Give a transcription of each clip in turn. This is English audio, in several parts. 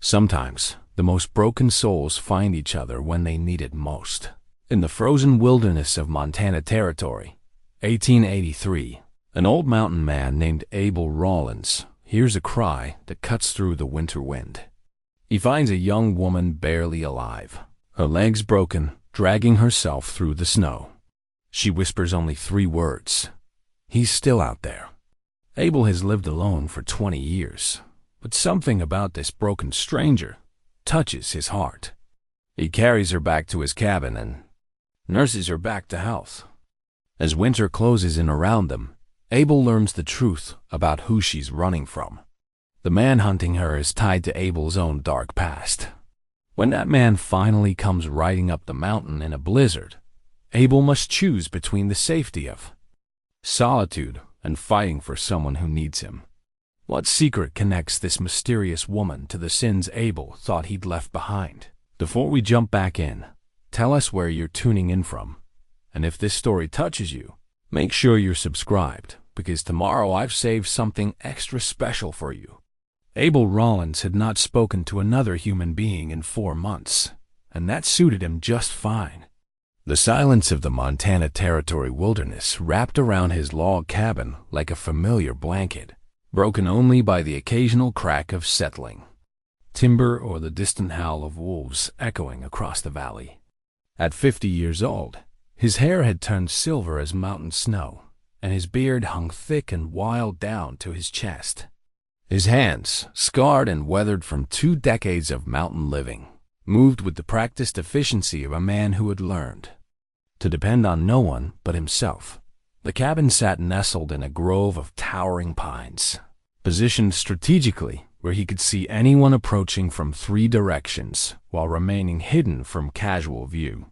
Sometimes, the most broken souls find each other when they need it most. In the frozen wilderness of Montana Territory, 1883, an old mountain man named Abel Rawlins hears a cry that cuts through the winter wind. He finds a young woman barely alive, her legs broken, dragging herself through the snow. She whispers only 3 words. He's still out there. Abel has lived alone for 20 years, but something about this broken stranger touches his heart. He carries her back to his cabin and nurses her back to health. As winter closes in around them, Abel learns the truth about who she's running from. The man hunting her is tied to Abel's own dark past. When that man finally comes riding up the mountain in a blizzard, Abel must choose between the safety of solitude and fighting for someone who needs him. What secret connects this mysterious woman to the sins Abel thought he'd left behind? Before we jump back in, tell us where you're tuning in from. And if this story touches you, make sure you're subscribed, because tomorrow I've saved something extra special for you. Abel Rawlins had not spoken to another human being in 4 months, and that suited him just fine. The silence of the Montana Territory wilderness wrapped around his log cabin like a familiar blanket, broken only by the occasional crack of settling timber or the distant howl of wolves echoing across the valley. At 50 years old, his hair had turned silver as mountain snow, and his beard hung thick and wild down to his chest. His hands, scarred and weathered from 2 decades of mountain living, moved with the practiced efficiency of a man who had learned to depend on no one but himself. The cabin sat nestled in a grove of towering pines, positioned strategically where he could see anyone approaching from 3 directions while remaining hidden from casual view.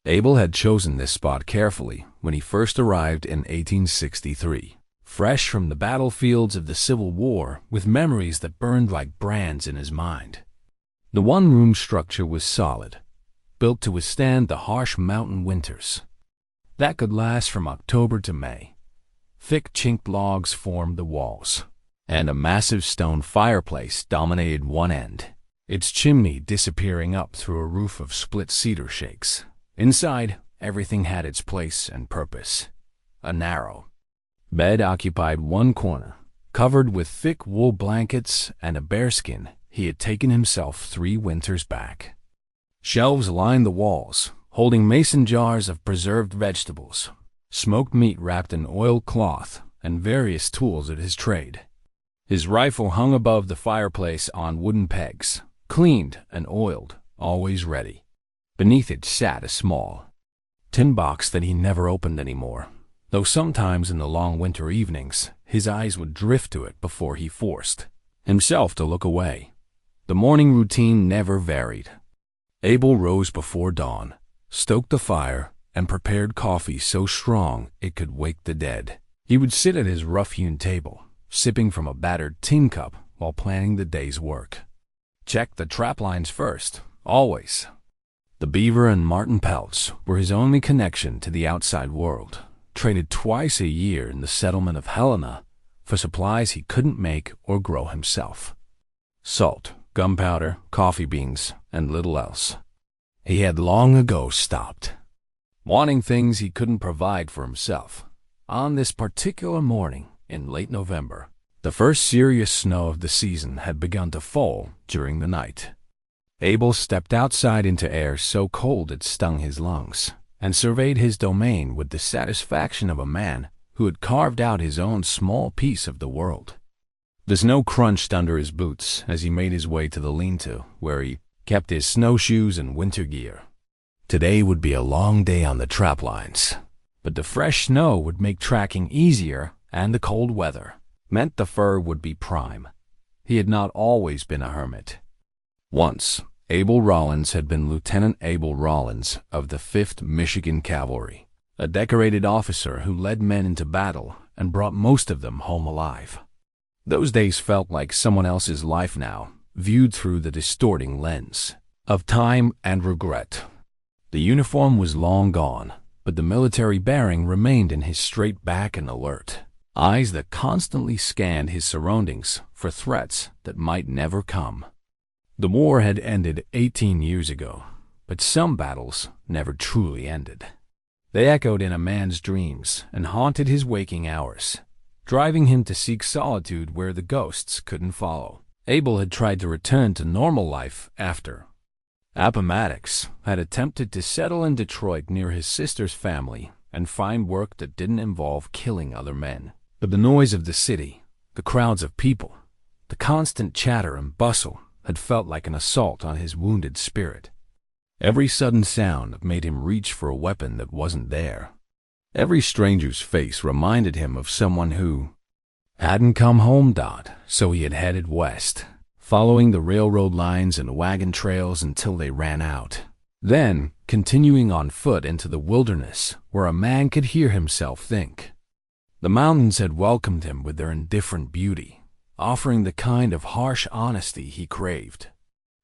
Abel had chosen this spot carefully when he first arrived in 1863, fresh from the battlefields of the Civil War with memories that burned like brands in his mind. The one-room structure was solid, built to withstand the harsh mountain winters that could last from October to May. Thick chinked logs formed the walls, and a massive stone fireplace dominated one end, its chimney disappearing up through a roof of split cedar shakes. Inside, everything had its place and purpose. A narrow bed occupied one corner, covered with thick wool blankets and a bearskin he had taken himself 3 winters back. Shelves lined the walls, holding mason jars of preserved vegetables, smoked meat wrapped in oiled cloth, and various tools of his trade. His rifle hung above the fireplace on wooden pegs, cleaned and oiled, always ready. Beneath it sat a small tin box that he never opened anymore, though sometimes in the long winter evenings his eyes would drift to it before he forced himself to look away. The morning routine never varied. Abel rose before dawn, stoked the fire, and prepared coffee so strong it could wake the dead. He would sit at his rough-hewn table, sipping from a battered tin cup while planning the day's work. Check the trap lines first, always. The beaver and marten pelts were his only connection to the outside world, traded twice a year in the settlement of Helena for supplies he couldn't make or grow himself. Salt, gunpowder, coffee beans, and little else. He had long ago stopped wanting things he couldn't provide for himself. On this particular morning in late November, the first serious snow of the season had begun to fall during the night. Abel stepped outside into air so cold it stung his lungs, and surveyed his domain with the satisfaction of a man who had carved out his own small piece of the world. The snow crunched under his boots as he made his way to the lean-to, where he kept his snowshoes and winter gear. Today would be a long day on the trap lines, but the fresh snow would make tracking easier, and the cold weather meant the fur would be prime. He had not always been a hermit. Once, Abel Rawlins had been Lieutenant Abel Rawlins of the 5th Michigan Cavalry, a decorated officer who led men into battle and brought most of them home alive. Those days felt like someone else's life now, viewed through the distorting lens of time and regret. The uniform was long gone, but the military bearing remained in his straight back and alert, eyes that constantly scanned his surroundings for threats that might never come. The war had ended 18 years ago, but some battles never truly ended. They echoed in a man's dreams and haunted his waking hours, driving him to seek solitude where the ghosts couldn't follow. Abel had tried to return to normal life after Appomattox had attempted to settle in Detroit near his sister's family and find work that didn't involve killing other men. But the noise of the city, the crowds of people, the constant chatter and bustle had felt like an assault on his wounded spirit. Every sudden sound made him reach for a weapon that wasn't there. Every stranger's face reminded him of someone who hadn't come home. So he had headed west, following the railroad lines and wagon trails until they ran out. Then, continuing on foot into the wilderness, where a man could hear himself think. The mountains had welcomed him with their indifferent beauty, offering the kind of harsh honesty he craved.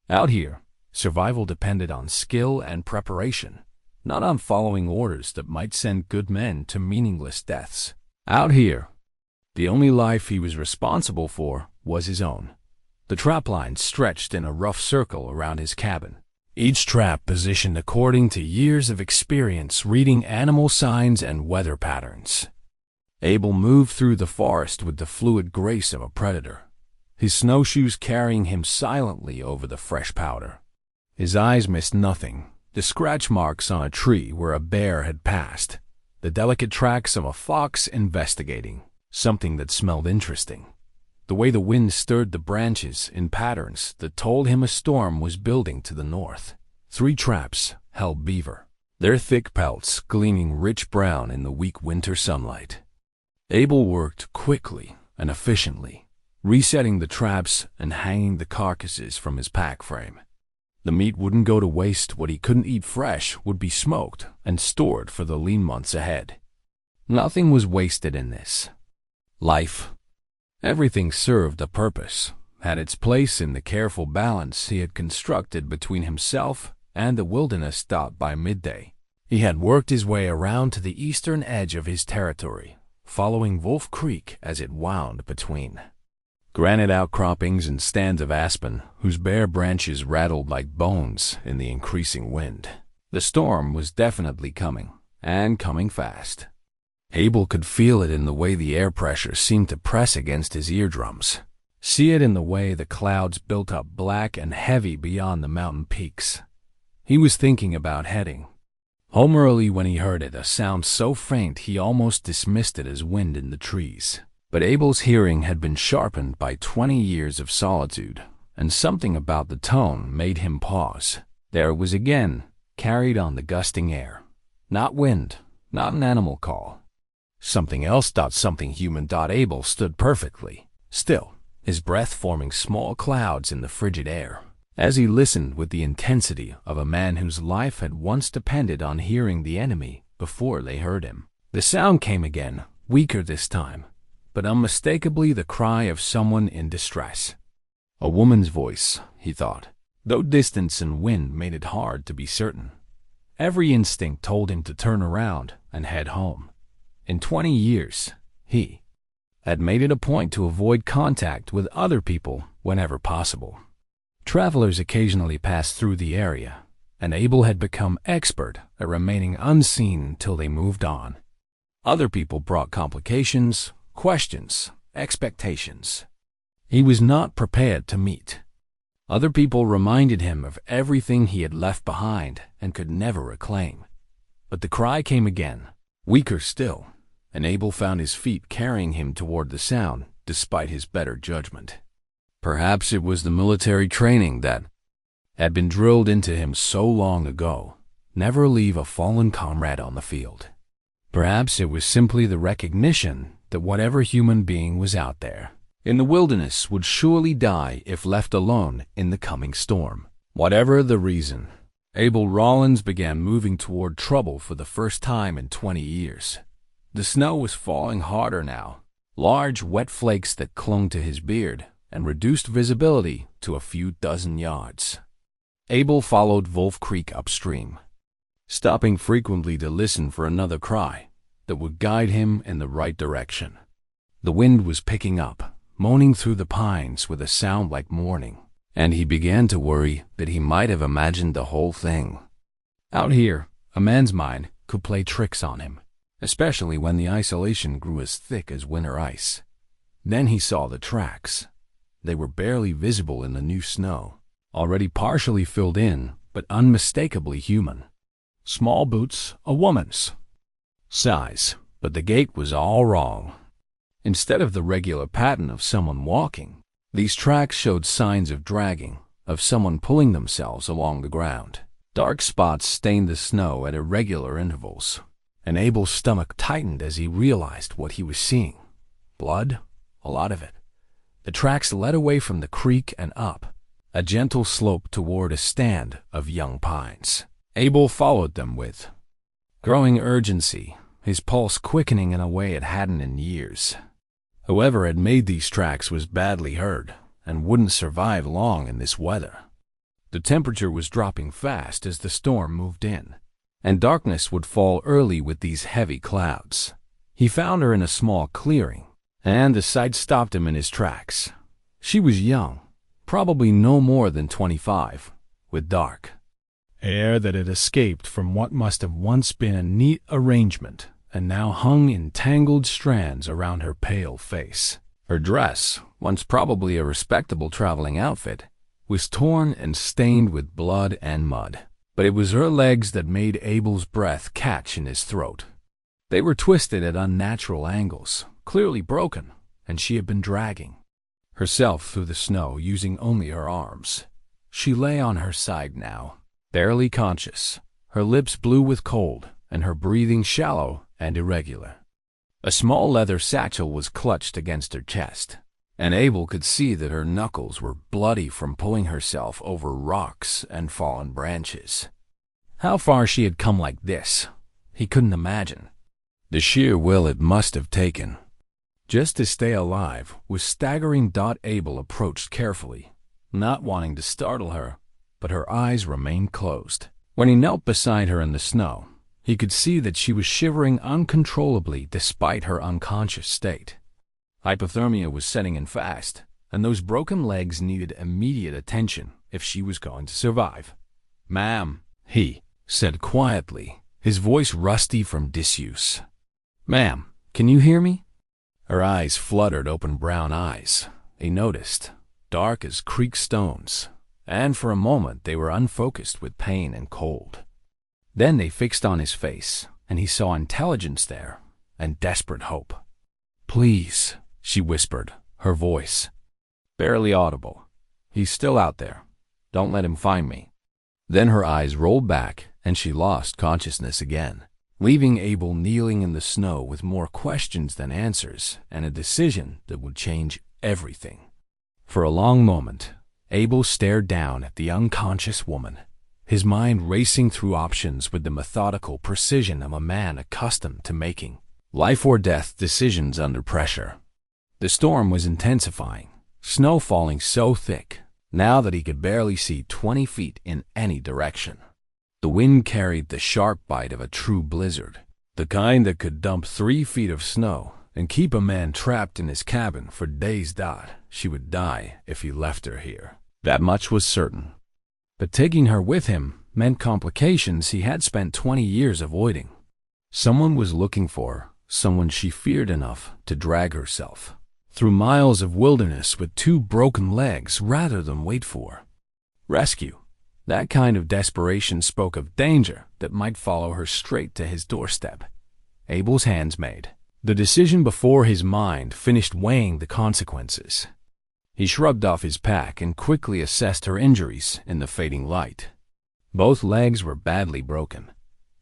Out here, survival depended on skill and preparation, not on following orders that might send good men to meaningless deaths. Out here, the only life he was responsible for was his own. The trap lines stretched in a rough circle around his cabin, each trap positioned according to years of experience reading animal signs and weather patterns. Abel moved through the forest with the fluid grace of a predator, his snowshoes carrying him silently over the fresh powder. His eyes missed nothing: the scratch marks on a tree where a bear had passed, the delicate tracks of a fox investigating something that smelled interesting, the way the wind stirred the branches in patterns that told him a storm was building to the north. 3 traps held beaver, their thick pelts gleaming rich brown in the weak winter sunlight. Abel worked quickly and efficiently, resetting the traps and hanging the carcasses from his pack frame. The meat wouldn't go to waste. What he couldn't eat fresh would be smoked and stored for the lean months ahead. Nothing was wasted in this life. Everything served a purpose, had its place in the careful balance he had constructed between himself and the wilderness. By midday, he had worked his way around to the eastern edge of his territory, following Wolf Creek as it wound between granite outcroppings and stands of aspen whose bare branches rattled like bones in the increasing wind. The storm was definitely coming, and coming fast. Abel could feel it in the way the air pressure seemed to press against his eardrums, see it in the way the clouds built up black and heavy beyond the mountain peaks. He was thinking about heading home early when he heard it, a sound so faint he almost dismissed it as wind in the trees. But Abel's hearing had been sharpened by 20 years of solitude, and something about the tone made him pause. There it was again, carried on the gusting air. Not wind, not an animal call. Something else. Something human. Abel stood perfectly still, his breath forming small clouds in the frigid air, as he listened with the intensity of a man whose life had once depended on hearing the enemy before they heard him. The sound came again, weaker this time, but unmistakably the cry of someone in distress. A woman's voice, he thought, though distance and wind made it hard to be certain. Every instinct told him to turn around and head home. In 20 years, he had made it a point to avoid contact with other people whenever possible. Travelers occasionally passed through the area, and Abel had become expert at remaining unseen until they moved on. Other people brought complications, questions, expectations he was not prepared to meet. Other people reminded him of everything he had left behind and could never reclaim. But the cry came again, weaker still, and Abel found his feet carrying him toward the sound despite his better judgment. Perhaps it was the military training that had been drilled into him so long ago: never leave a fallen comrade on the field. Perhaps it was simply the recognition that whatever human being was out there in the wilderness would surely die if left alone in the coming storm. Whatever the reason, Abel Rawlins began moving toward trouble for the first time in 20 years. The snow was falling harder now, large wet flakes that clung to his beard and reduced visibility to a few dozen yards. Abel followed Wolf Creek upstream, stopping frequently to listen for another cry that would guide him in the right direction. The wind was picking up, moaning through the pines with a sound like mourning. and he began to worry that he might have imagined the whole thing. Out here, a man's mind could play tricks on him, especially when the isolation grew as thick as winter ice. Then he saw the tracks. They were barely visible in the new snow, already partially filled in, but unmistakably human. Small boots, a woman's size, but the gait was all wrong. Instead of the regular pattern of someone walking, these tracks showed signs of dragging, of someone pulling themselves along the ground. Dark spots stained the snow at irregular intervals, and Abel's stomach tightened as he realized what he was seeing. Blood, a lot of it. The tracks led away from the creek and up, a gentle slope toward a stand of young pines. Abel followed them with growing urgency, his pulse quickening in a way it hadn't in years. Whoever had made these tracks was badly hurt and wouldn't survive long in this weather. The temperature was dropping fast as the storm moved in, and darkness would fall early with these heavy clouds. He found her in a small clearing, and the sight stopped him in his tracks. She was young, probably no more than 25, with dark hair that had escaped from what must have once been a neat arrangement and now hung in tangled strands around her pale face. Her dress, once probably a respectable traveling outfit, was torn and stained with blood and mud, but it was her legs that made Abel's breath catch in his throat. They were twisted at unnatural angles, clearly broken, and she had been dragging herself through the snow using only her arms. She lay on her side now, barely conscious, her lips blue with cold, and her breathing shallow and irregular. A small leather satchel was clutched against her chest, and Abel could see that her knuckles were bloody from pulling herself over rocks and fallen branches. How far she had come like this, he couldn't imagine. The sheer will it must have taken just to stay alive was staggering. Abel approached carefully, not wanting to startle her, but her eyes remained closed. When he knelt beside her in the snow, he could see that she was shivering uncontrollably despite her unconscious state. Hypothermia was setting in fast, and those broken legs needed immediate attention if she was going to survive. "Ma'am," he said quietly, his voice rusty from disuse. "Ma'am, can you hear me?" Her eyes fluttered open, brown eyes, he noticed, dark as creek stones, and for a moment they were unfocused with pain and cold. Then they fixed on his face, and he saw intelligence there and desperate hope. "Please," she whispered, her voice barely audible. "He's still out there. Don't let him find me." Then her eyes rolled back, and she lost consciousness again, leaving Abel kneeling in the snow with more questions than answers and a decision that would change everything. For a long moment, Abel stared down at the unconscious woman, his mind racing through options with the methodical precision of a man accustomed to making life-or-death decisions under pressure. The storm was intensifying, snow falling so thick now that he could barely see 20 feet in any direction. The wind carried the sharp bite of a true blizzard, the kind that could dump 3 feet of snow and keep a man trapped in his cabin for days. She would die if he left her here. That much was certain. But taking her with him meant complications he had spent 20 years avoiding. Someone was looking for her, someone she feared enough to drag herself through miles of wilderness with 2 broken legs rather than wait for rescue. That kind of desperation spoke of danger that might follow her straight to his doorstep. Abel's hands made the decision before his mind finished weighing the consequences. He shrugged off his pack and quickly assessed her injuries in the fading light. Both legs were badly broken,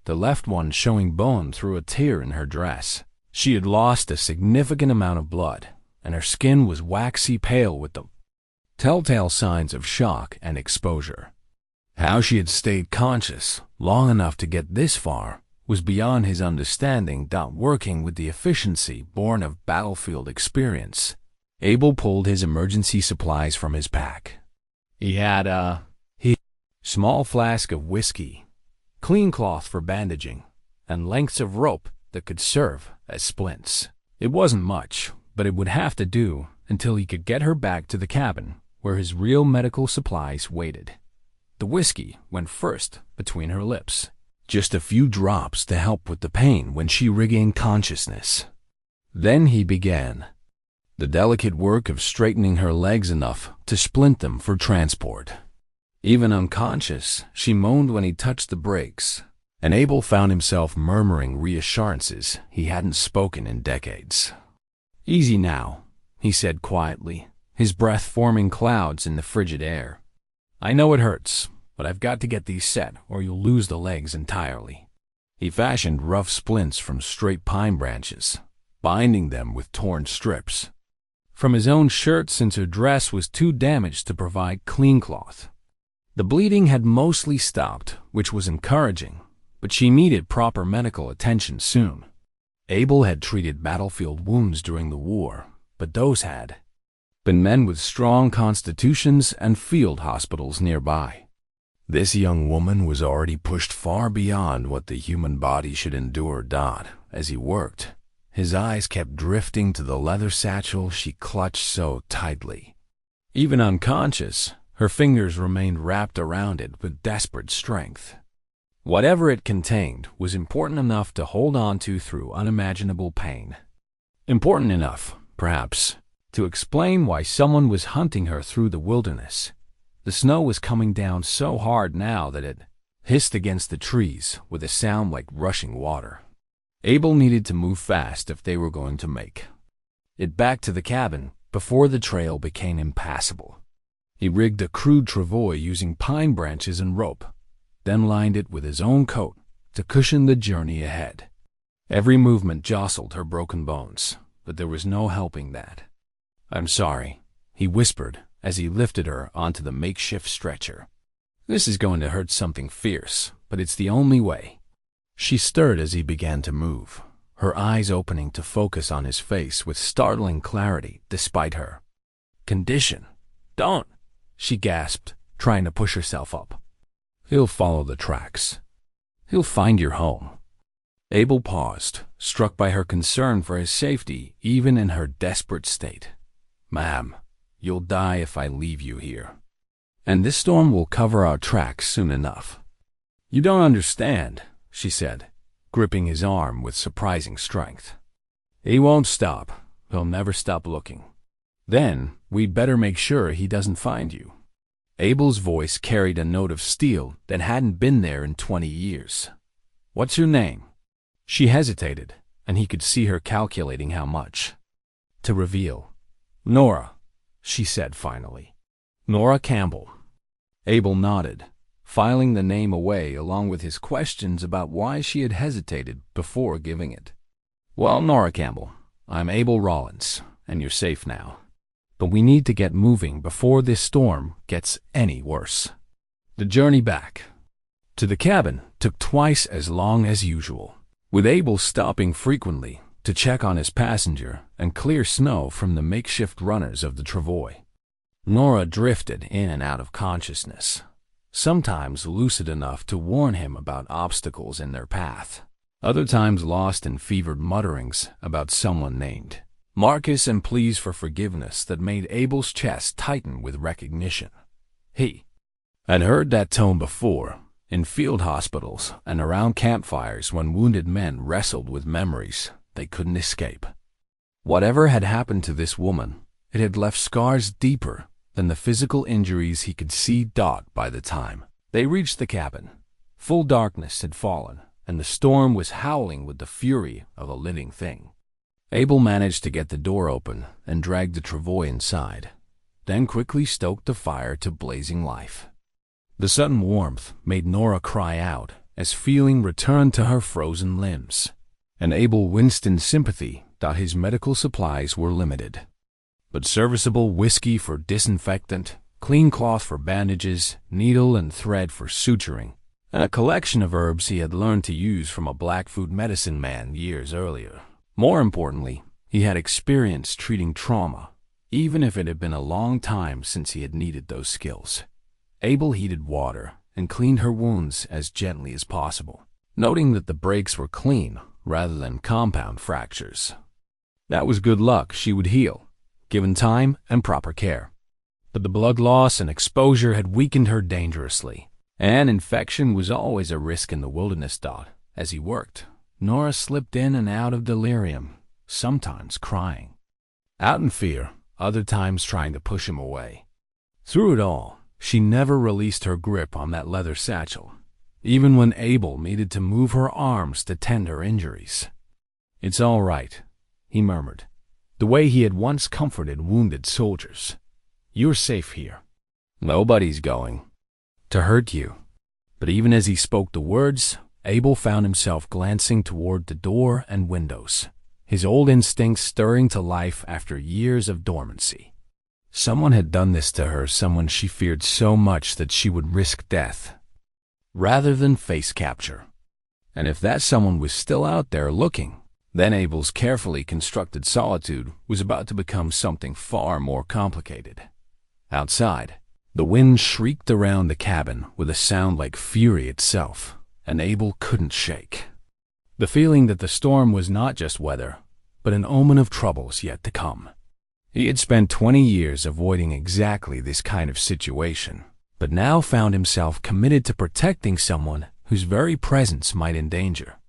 the left one showing bone through a tear in her dress. She had lost a significant amount of blood, and her skin was waxy pale with the telltale signs of shock and exposure. How she had stayed conscious long enough to get this far was beyond his understanding. Working with the efficiency born of battlefield experience, Abel pulled his emergency supplies from his pack. He had a small flask of whiskey, clean cloth for bandaging, and lengths of rope that could serve as splints. It wasn't much, but it would have to do until he could get her back to the cabin where his real medical supplies waited. The whiskey went first between her lips, just a few drops to help with the pain when she regained consciousness. Then he began the delicate work of straightening her legs enough to splint them for transport. Even unconscious, she moaned when he touched the brakes, and Abel found himself murmuring reassurances he hadn't spoken in decades. "Easy now," he said quietly, his breath forming clouds in the frigid air. "I know it hurts, but I've got to get these set or you'll lose the legs entirely." He fashioned rough splints from straight pine branches, binding them with torn strips from his own shirt since her dress was too damaged to provide clean cloth. The bleeding had mostly stopped, which was encouraging, but she needed proper medical attention soon. Abel had treated battlefield wounds during the war, but those had been men with strong constitutions and field hospitals nearby. This young woman was already pushed far beyond what the human body should endure. As he worked, his eyes kept drifting to the leather satchel she clutched so tightly. Even unconscious, her fingers remained wrapped around it with desperate strength. Whatever it contained was important enough to hold on to through unimaginable pain. Important enough, perhaps, to explain why someone was hunting her through the wilderness. The snow was coming down so hard now that it hissed against the trees with a sound like rushing water. Abel needed to move fast if they were going to make it back to the cabin before the trail became impassable. He rigged a crude travois using pine branches and rope, then lined it with his own coat to cushion the journey ahead. Every movement jostled her broken bones, but there was no helping that. "I'm sorry," he whispered as he lifted her onto the makeshift stretcher. "This is going to hurt something fierce, but it's the only way." She stirred as he began to move, her eyes opening to focus on his face with startling clarity despite her condition. "Don't," she gasped, trying to push herself up. "He'll follow the tracks. He'll find your home." Abel paused, struck by her concern for his safety even in her desperate state. "Ma'am, you'll die if I leave you here. And this storm will cover our tracks soon enough." "You don't understand," she said, gripping his arm with surprising strength. "He won't stop. He'll never stop looking. Then we'd better make sure he doesn't find you." Abel's voice carried a note of steel that hadn't been there in 20 years. "What's your name?" She hesitated, and he could see her calculating how much to reveal. "Nora," she said finally. "Nora Campbell." Abel nodded, filing the name away along with his questions about why she had hesitated before giving it. "Well, Nora Campbell, I'm Abel Rawlins, and you're safe now. But we need to get moving before this storm gets any worse." The journey back to the cabin took twice as long as usual, with Abel stopping frequently to check on his passenger and clear snow from the makeshift runners of the travois. Nora drifted in and out of consciousness, sometimes lucid enough to warn him about obstacles in their path, other times lost in fevered mutterings about someone named Marcus and pleas for forgiveness that made Abel's chest tighten with recognition. He had heard that tone before, in field hospitals and around campfires when wounded men wrestled with memories they couldn't escape. Whatever had happened to this woman, it had left scars deeper than the physical injuries he could see by the time they reached the cabin. Full darkness had fallen, and the storm was howling with the fury of a living thing. Abel managed to get the door open and dragged the travois inside, then quickly stoked the fire to blazing life. The sudden warmth made Nora cry out as feeling returned to her frozen limbs, and Abel winced in sympathy that his medical supplies were limited. But serviceable whiskey for disinfectant, clean cloth for bandages, needle and thread for suturing, and a collection of herbs he had learned to use from a Blackfoot medicine man years earlier. More importantly, he had experience treating trauma, even if it had been a long time since he had needed those skills. Abel heated water and cleaned her wounds as gently as possible, noting that the breaks were clean rather than compound fractures. That was good luck. She would heal, given time and proper care. but the blood loss and exposure had weakened her dangerously. And infection was always a risk in the wilderness. As he worked, Nora slipped in and out of delirium, sometimes crying out in fear, other times trying to push him away. Through it all, she never released her grip on that leather satchel, even when Abel needed to move her arms to tend her injuries. "It's all right," he murmured, the way he had once comforted wounded soldiers. "You're safe here. Nobody's going to hurt you." But even as he spoke the words, Abel found himself glancing toward the door and windows, his old instincts stirring to life after years of dormancy. Someone had done this to her, someone she feared so much that she would risk death rather than face capture. And if that someone was still out there looking, then Abel's carefully constructed solitude was about to become something far more complicated. Outside, the wind shrieked around the cabin with a sound like fury itself, and Abel couldn't shake the feeling that the storm was not just weather, but an omen of troubles yet to come. He had spent 20 years avoiding exactly this kind of situation, but now found himself committed to protecting someone whose very presence might endanger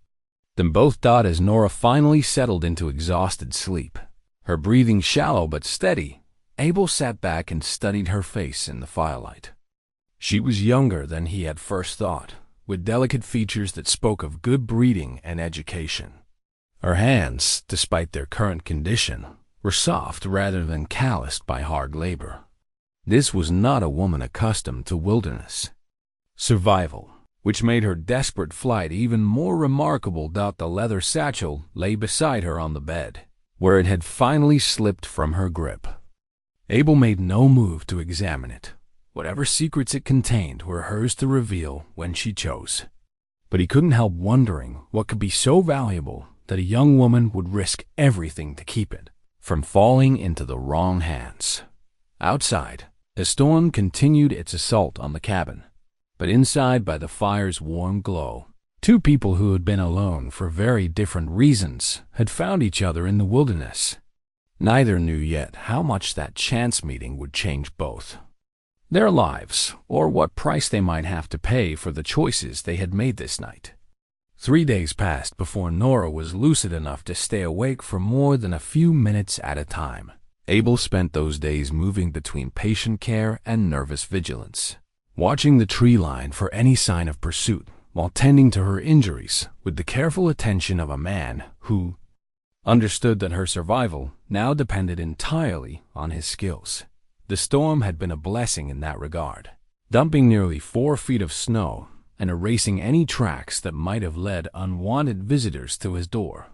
them both. As Nora finally settled into exhausted sleep, her breathing shallow but steady, Abel sat back and studied her face in the firelight. She was younger than he had first thought, with delicate features that spoke of good breeding and education. Her hands, despite their current condition, were soft rather than calloused by hard labor. This was not a woman accustomed to wilderness survival, which made her desperate flight even more remarkable. The leather satchel lay beside her on the bed, where it had finally slipped from her grip. Abel made no move to examine it. Whatever secrets it contained were hers to reveal when she chose. But he couldn't help wondering what could be so valuable that a young woman would risk everything to keep it from falling into the wrong hands. Outside, the storm continued its assault on the cabin, but inside, by the fire's warm glow, two people who had been alone for very different reasons had found each other in the wilderness. Neither knew yet how much that chance meeting would change both their lives, or what price they might have to pay for the choices they had made this night. 3 days passed before Nora was lucid enough to stay awake for more than a few minutes at a time. Abel spent those days moving between patient care and nervous vigilance, watching the tree line for any sign of pursuit, while tending to her injuries with the careful attention of a man who understood that her survival now depended entirely on his skills. The storm had been a blessing in that regard, dumping nearly 4 feet of snow and erasing any tracks that might have led unwanted visitors to his door.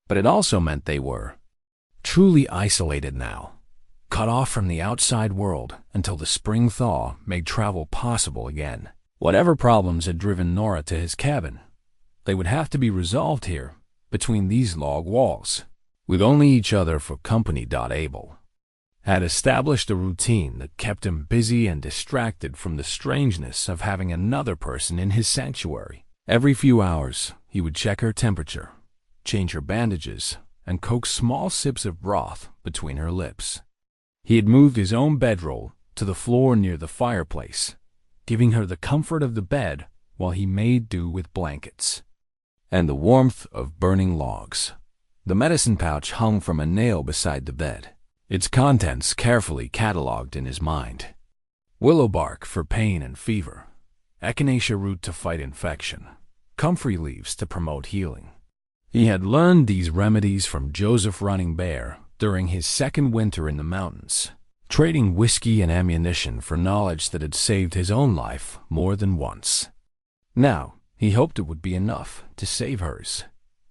But it also meant they were truly isolated now, cut off from the outside world until the spring thaw made travel possible again. Whatever problems had driven Nora to his cabin, they would have to be resolved here, between these log walls, with only each other for company. Abel had established a routine that kept him busy and distracted from the strangeness of having another person in his sanctuary. Every few hours, he would check her temperature, change her bandages, and coax small sips of broth between her lips. He had moved his own bedroll to the floor near the fireplace, giving her the comfort of the bed while he made do with blankets and the warmth of burning logs. The medicine pouch hung from a nail beside the bed, its contents carefully cataloged in his mind. Willow bark for pain and fever, echinacea root to fight infection, comfrey leaves to promote healing. He had learned these remedies from Joseph Running Bear during his second winter in the mountains, trading whiskey and ammunition for knowledge that had saved his own life more than once. Now, he hoped it would be enough to save hers.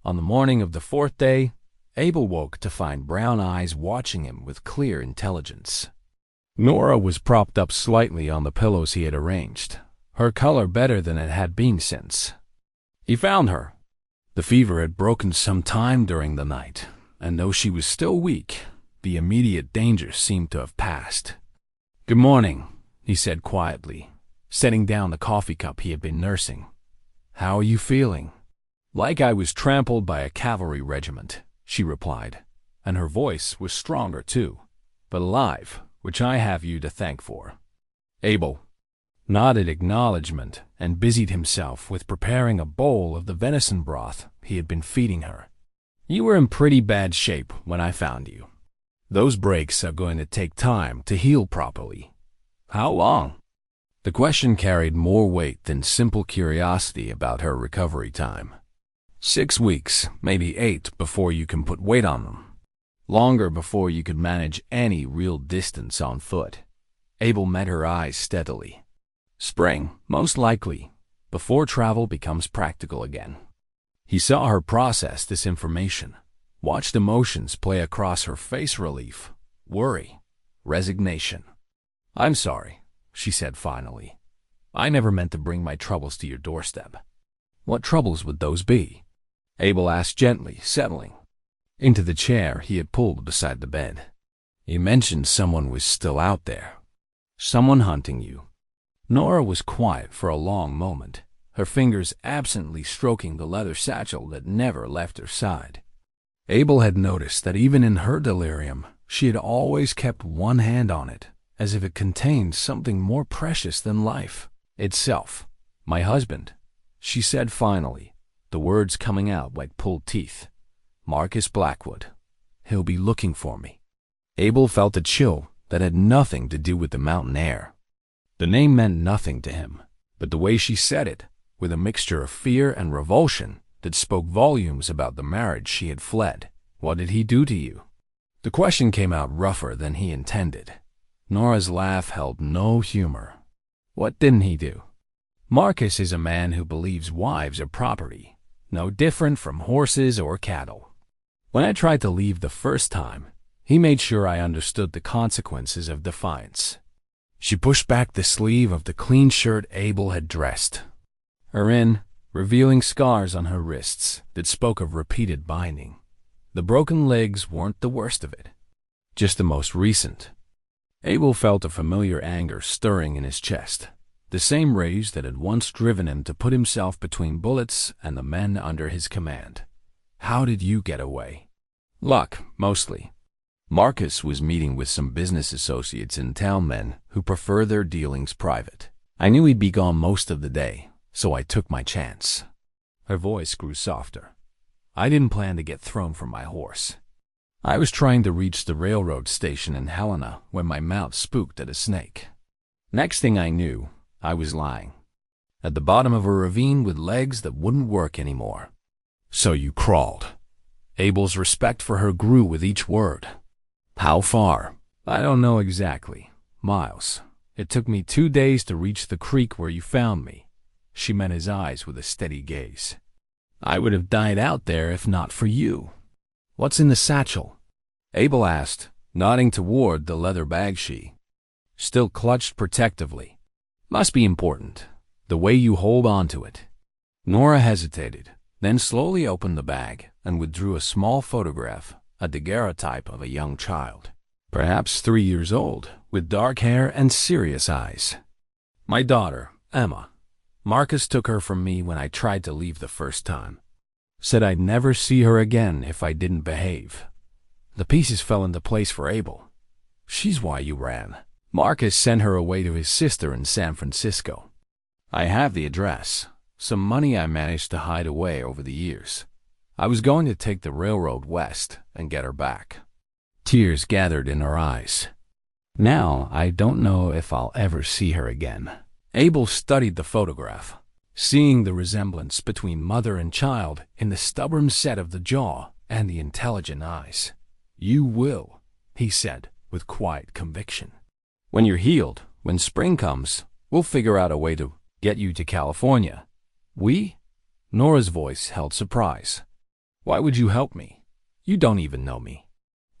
On the morning of the 4th day, Abel woke to find brown eyes watching him with clear intelligence. Nora was propped up slightly on the pillows he had arranged, her color better than it had been since he found her. The fever had broken some time during the night, and though she was still weak, the immediate danger seemed to have passed. "Good morning," he said quietly, setting down the coffee cup he had been nursing. "How are you feeling?" "Like I was trampled by a cavalry regiment," she replied, and her voice was stronger too, but alive which I have you to thank for." Abel nodded acknowledgment and busied himself with preparing a bowl of the venison broth he had been feeding her. "You were in pretty bad shape when I found you. Those breaks are going to take time to heal properly." "How long?" The question carried more weight than simple curiosity about her recovery time. 6 weeks, maybe 8, before you can put weight on them. Longer before you could manage any real distance on foot. Abel met her eyes steadily. "Spring, most likely, before travel becomes practical again." He saw her process this information, watched emotions play across her face: relief, worry, resignation. "I'm sorry," she said finally. "I never meant to bring my troubles to your doorstep." "What troubles would those be?" Abel asked gently, settling into the chair he had pulled beside the bed. "You mentioned someone was still out there. Someone hunting you." Nora was quiet for a long moment, her fingers absently stroking the leather satchel that never left her side. Abel had noticed that even in her delirium, she had always kept one hand on it, as if it contained something more precious than life itself. "My husband," she said finally, the words coming out like pulled teeth. "Marcus Blackwood. He'll be looking for me." Abel felt a chill that had nothing to do with the mountain air. The name meant nothing to him, but the way she said it, with a mixture of fear and revulsion, that spoke volumes about the marriage she had fled. "What did he do to you?" The question came out rougher than he intended. Nora's laugh held no humor. "What didn't he do?" "Marcus is a man who believes wives are property, no different from horses or cattle. When I tried to leave the first time, he made sure I understood the consequences of defiance." She pushed back the sleeve of the clean shirt Abel had dressed her in, revealing scars on her wrists that spoke of repeated binding. The broken legs weren't the worst of it, just the most recent. Abel felt a familiar anger stirring in his chest, the same rage that had once driven him to put himself between bullets and the men under his command. "How did you get away?" "Luck, mostly. Marcus was meeting with some business associates in town, men who prefer their dealings private. I knew he'd be gone most of the day, so I took my chance." Her voice grew softer. "I didn't plan to get thrown from my horse. I was trying to reach the railroad station in Helena when my mount spooked at a snake. Next thing I knew, I was lying at the bottom of a ravine with legs that wouldn't work anymore." "So you crawled." Abel's respect for her grew with each word. "How far?" "I don't know exactly. Miles. It took me 2 days to reach the creek where you found me." She met his eyes with a steady gaze. "I would have died out there if not for you." "What's in the satchel?" Abel asked, nodding toward the leather bag she still clutched protectively. "Must be important, the way you hold on to it." Nora hesitated, then slowly opened the bag and withdrew a small photograph, a daguerreotype of a young child, perhaps 3 years old, with dark hair and serious eyes. "My daughter, Emma. Marcus took her from me when I tried to leave the first time. Said I'd never see her again if I didn't behave." The pieces fell into place for Abel. "She's why you ran. Marcus sent her away to his sister in San Francisco. I have the address, some money I managed to hide away over the years. I was going to take the railroad west and get her back." Tears gathered in her eyes. "Now I don't know if I'll ever see her again." Abel studied the photograph, seeing the resemblance between mother and child in the stubborn set of the jaw and the intelligent eyes. "You will," he said with quiet conviction. "When you're healed, when spring comes, we'll figure out a way to get you to California." "We?" Nora's voice held surprise. "Why would you help me? You don't even know me."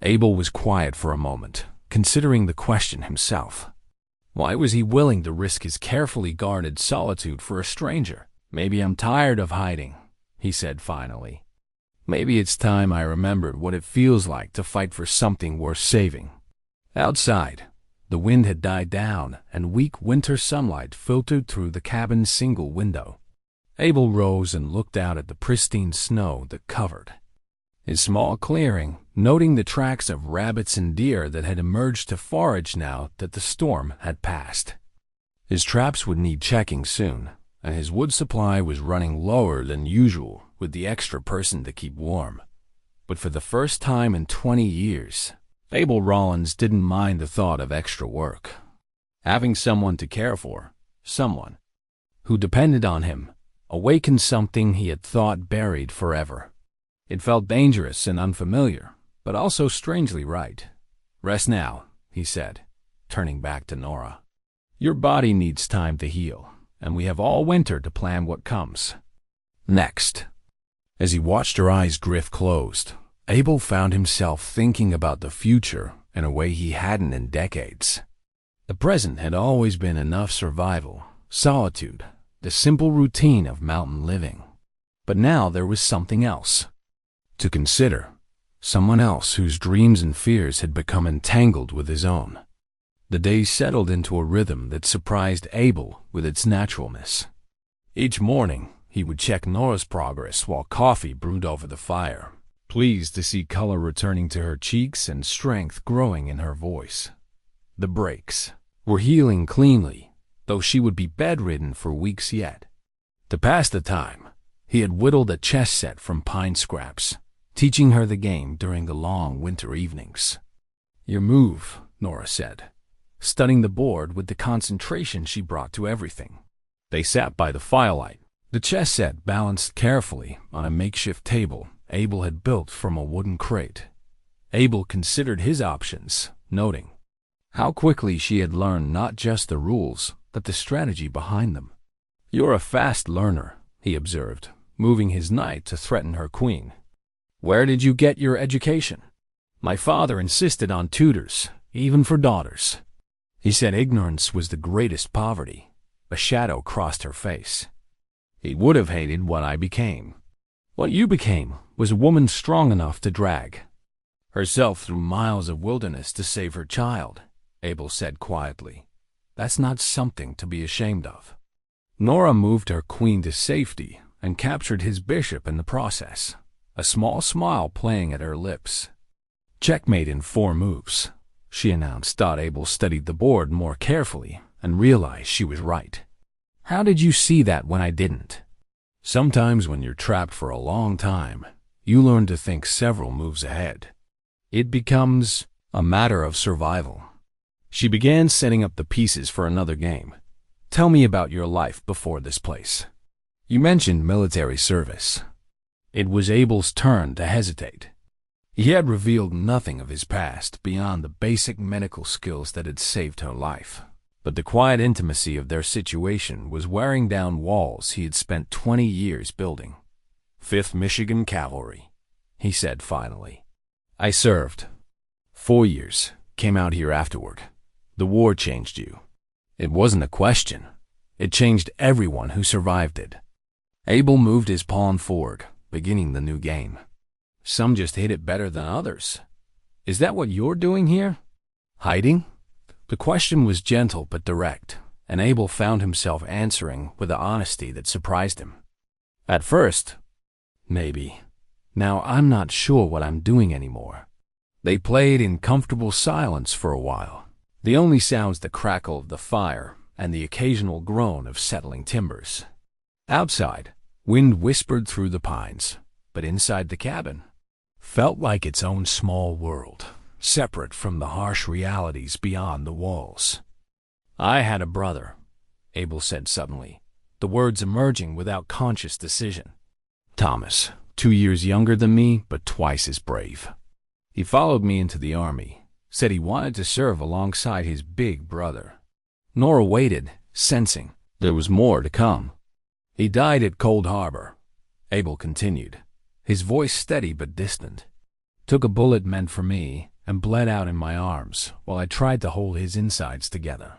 Abel was quiet for a moment, considering the question himself. Why was he willing to risk his carefully guarded solitude for a stranger? "Maybe I'm tired of hiding," he said finally. "Maybe it's time I remembered what it feels like to fight for something worth saving." Outside, the wind had died down and weak winter sunlight filtered through the cabin's single window. Abel rose and looked out at the pristine snow that covered his small clearing, noting the tracks of rabbits and deer that had emerged to forage now that the storm had passed. His traps would need checking soon, and his wood supply was running lower than usual with the extra person to keep warm. But for the first time in 20 years, Abel Rawlins didn't mind the thought of extra work. Having someone to care for, someone who depended on him, awakened something he had thought buried forever. It felt dangerous and unfamiliar, but also strangely right. "Rest now," he said, turning back to Nora. "Your body needs time to heal, and we have all winter to plan what comes next." As he watched her eyes drift closed, Abel found himself thinking about the future in a way he hadn't in decades. The present had always been enough survival, solitude, the simple routine of mountain living. But now there was something else to consider, someone else whose dreams and fears had become entangled with his own. The days settled into a rhythm that surprised Abel with its naturalness. Each morning, he would check Nora's progress while coffee brewed over the fire, pleased to see color returning to her cheeks and strength growing in her voice. The breaks were healing cleanly, though she would be bedridden for weeks yet. To pass the time, he had whittled a chess set from pine scraps, teaching her the game during the long winter evenings. "Your move," Nora said, studying the board with the concentration she brought to everything. They sat by the firelight, the chess set balanced carefully on a makeshift table Abel had built from a wooden crate. Abel considered his options, noting how quickly she had learned not just the rules, but the strategy behind them. "You're a fast learner," he observed, moving his knight to threaten her queen. "Where did you get your education?" "My father insisted on tutors, even for daughters. He said ignorance was the greatest poverty." A shadow crossed her face. "He would have hated what I became." "What you became was a woman strong enough to drag herself through miles of wilderness to save her child," Abel said quietly. "That's not something to be ashamed of." Nora moved her queen to safety and captured his bishop in the process, a small smile playing at her lips. "Checkmate in 4 moves," she announced. Abel studied the board more carefully and realized she was right. "How did you see that when I didn't?" "Sometimes when you're trapped for a long time, you learn to think several moves ahead. It becomes a matter of survival." She began setting up the pieces for another game. "Tell me about your life before this place. You mentioned military service." It was Abel's turn to hesitate. He had revealed nothing of his past beyond the basic medical skills that had saved her life. But the quiet intimacy of their situation was wearing down walls he had spent 20 years building. "5th Michigan Cavalry," he said finally. "I served 4 years, came out here afterward. The war changed you." It wasn't a question. It changed everyone who survived it. Abel moved his pawn forward, beginning the new game. "Some just hit it better than others. Is that what you're doing here? Hiding?" The question was gentle but direct, and Abel found himself answering with an honesty that surprised him. "At first, maybe. Now I'm not sure what I'm doing anymore." They played in comfortable silence for a while, the only sounds the crackle of the fire and the occasional groan of settling timbers. Outside, wind whispered through the pines, but inside the cabin felt like its own small world, separate from the harsh realities beyond the walls. "I had a brother," Abel said suddenly, the words emerging without conscious decision. "Thomas, 2 years younger than me, but twice as brave. He followed me into the army, said he wanted to serve alongside his big brother." Nora waited, sensing there was more to come. "He died at Cold Harbor," Abel continued, his voice steady but distant. "Took a bullet meant for me and bled out in my arms while I tried to hold his insides together."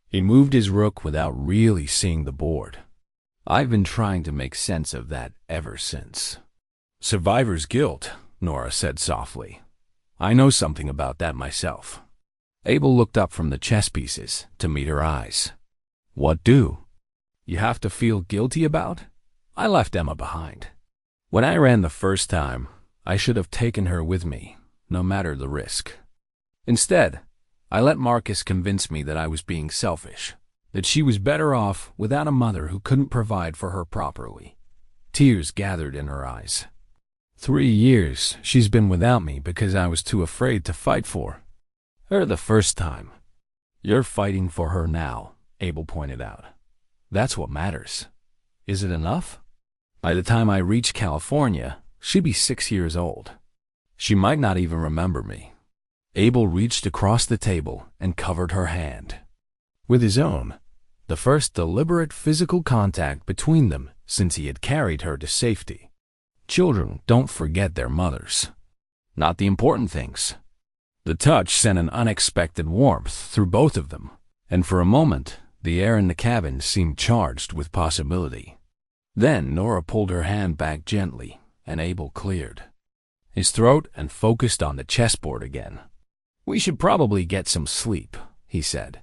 He moved his rook without really seeing the board. "I've been trying to make sense of that ever since." "Survivor's guilt," Nora said softly. "I know something about that myself." Abel looked up from the chess pieces to meet her eyes. "What do you have to feel guilty about?" "I left Emma behind. When I ran the first time, I should have taken her with me, no matter the risk. Instead, I let Marcus convince me that I was being selfish, that she was better off without a mother who couldn't provide for her properly. Tears gathered in her eyes. 3 years she's been without me because I was too afraid to fight for her the first time. You're fighting for her now, Abel pointed out. That's what matters. Is it enough? By the time I reach California, she'd be 6 years old. She might not even remember me. Abel reached across the table and covered her hand with his own, the first deliberate physical contact between them since he had carried her to safety. Children don't forget their mothers. Not the important things. The touch sent an unexpected warmth through both of them, and for a moment, the air in the cabin seemed charged with possibility. Then Nora pulled her hand back gently, and Abel cleared his throat and focused on the chessboard again. "We should probably get some sleep," he said.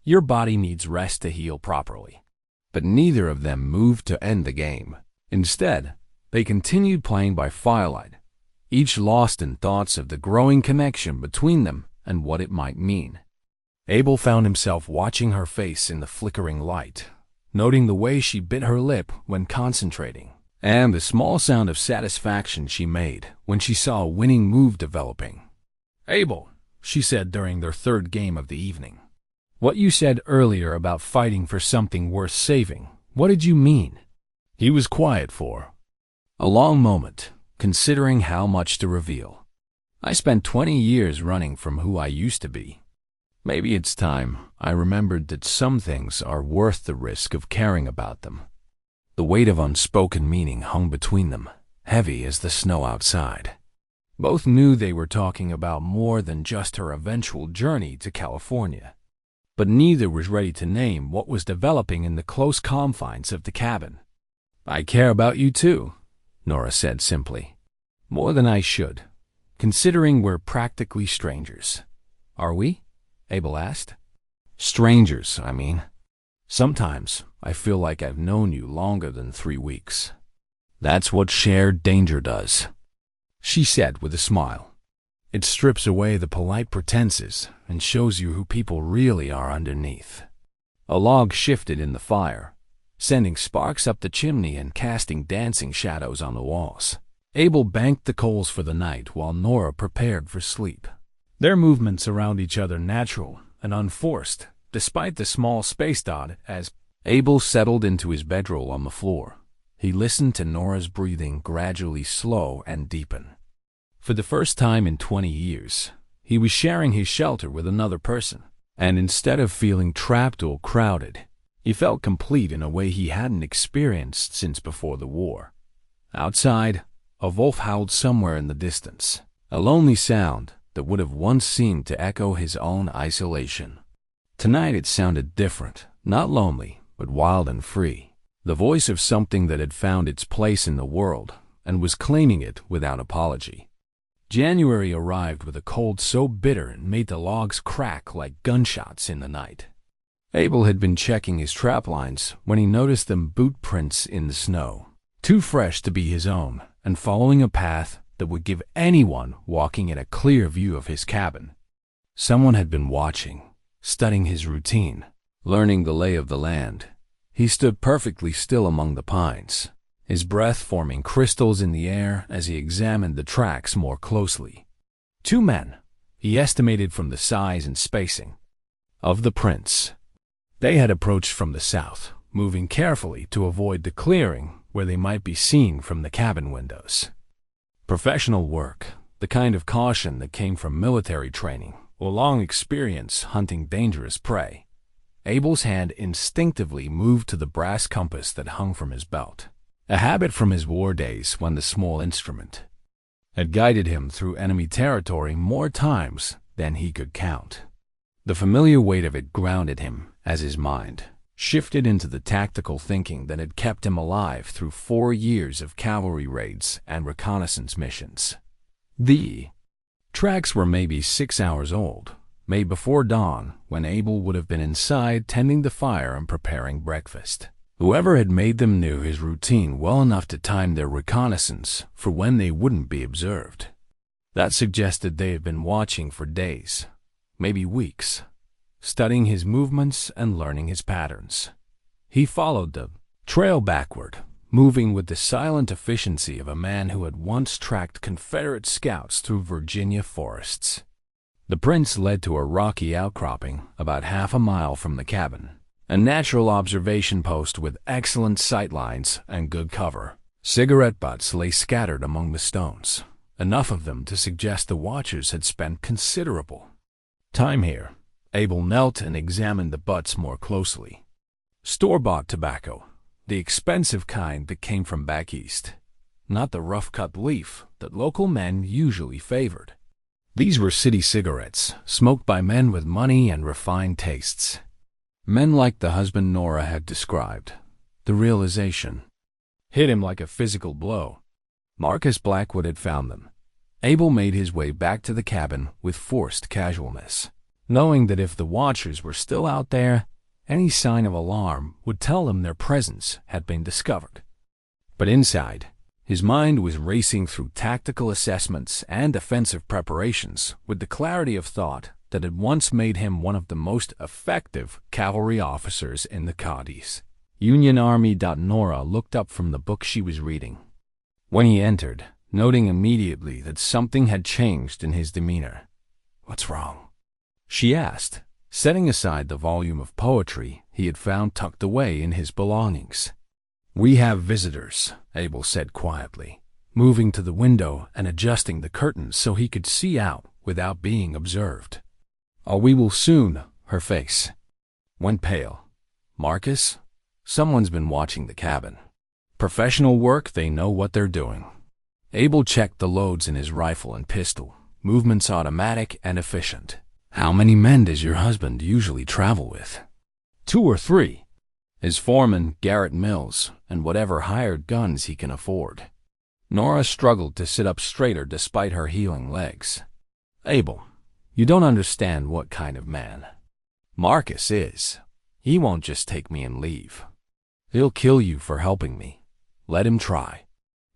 "Your body needs rest to heal properly." But neither of them moved to end the game. Instead, they continued playing by firelight, each lost in thoughts of the growing connection between them and what it might mean. Abel found himself watching her face in the flickering light, noting the way she bit her lip when concentrating, and the small sound of satisfaction she made when she saw a winning move developing. "Abel," she said during their third game of the evening, "what you said earlier about fighting for something worth saving, what did you mean?" He was quiet for a long moment, considering how much to reveal. "I spent 20 years running from who I used to be. Maybe it's time I remembered that some things are worth the risk of caring about them." The weight of unspoken meaning hung between them, heavy as the snow outside. Both knew they were talking about more than just her eventual journey to California. But neither was ready to name what was developing in the close confines of the cabin. "I care about you too," Nora said simply. "More than I should, considering we're practically strangers." "Are we?" Abel asked. "Strangers, I mean. Sometimes I feel like I've known you longer than 3 weeks. That's what shared danger does," she said with a smile. "It strips away the polite pretenses and shows you who people really are underneath." A log shifted in the fire, sending sparks up the chimney and casting dancing shadows on the walls. Abel banked the coals for the night while Nora prepared for sleep. Their movements around each other natural and unforced, despite the small space dot. As Abel settled into his bedroll on the floor, he listened to Nora's breathing gradually slow and deepen. For the first time in 20 years, he was sharing his shelter with another person, and instead of feeling trapped or crowded, he felt complete in a way he hadn't experienced since before the war. Outside, a wolf howled somewhere in the distance, a lonely sound that would have once seemed to echo his own isolation. Tonight it sounded different, not lonely, but wild and free, the voice of something that had found its place in the world and was claiming it without apology. January arrived with a cold so bitter it made the logs crack like gunshots in the night. Abel had been checking his trap lines when he noticed them boot prints in the snow, too fresh to be his own, and following a path that would give anyone walking it a clear view of his cabin. Someone had been watching, studying his routine, learning the lay of the land. He stood perfectly still among the pines, his breath forming crystals in the air as he examined the tracks more closely. 2 men, he estimated from the size and spacing of the prints. They had approached from the south, moving carefully to avoid the clearing where they might be seen from the cabin windows. Professional work, the kind of caution that came from military training or long experience hunting dangerous prey. Abel's hand instinctively moved to the brass compass that hung from his belt, a habit from his war days when the small instrument had guided him through enemy territory more times than he could count. The familiar weight of it grounded him as his mind shifted into the tactical thinking that had kept him alive through 4 years of cavalry raids and reconnaissance missions. The tracks were maybe 6 hours old, made before dawn when Abel would have been inside tending the fire and preparing breakfast. Whoever had made them knew his routine well enough to time their reconnaissance for when they wouldn't be observed. That suggested they had been watching for days, maybe weeks, studying his movements and learning his patterns. He followed the trail backward, moving with the silent efficiency of a man who had once tracked Confederate scouts through Virginia forests. The prints led to a rocky outcropping about half a mile from the cabin, a natural observation post with excellent sightlines and good cover. Cigarette butts lay scattered among the stones, enough of them to suggest the watchers had spent considerable time here. Abel knelt and examined the butts more closely. Store-bought tobacco, the expensive kind that came from back east, not the rough-cut leaf that local men usually favored. These were city cigarettes, smoked by men with money and refined tastes. Men like the husband Nora had described. The realization hit him like a physical blow. Marcus Blackwood had found them. Abel made his way back to the cabin with forced casualness, knowing that if the watchers were still out there, any sign of alarm would tell them their presence had been discovered. But inside, his mind was racing through tactical assessments and offensive preparations with the clarity of thought that had once made him one of the most effective cavalry officers in the Cadiz. Union Army. Nora looked up from the book she was reading when he entered, noting immediately that something had changed in his demeanor. "What's wrong?" she asked, setting aside the volume of poetry he had found tucked away in his belongings. "We have visitors," Abel said quietly, moving to the window and adjusting the curtains so he could see out without being observed. "Oh, we will soon." Her face went pale. "Marcus, someone's been watching the cabin. Professional work, they know what they're doing." Abel checked the loads in his rifle and pistol, movements automatic and efficient. "How many men does your husband usually travel with?" "2 or 3. His foreman, Garrett Mills, and whatever hired guns he can afford." Nora struggled to sit up straighter despite her healing legs. "Abel, you don't understand what kind of man Marcus is. He won't just take me and leave. He'll kill you for helping me. Let him try."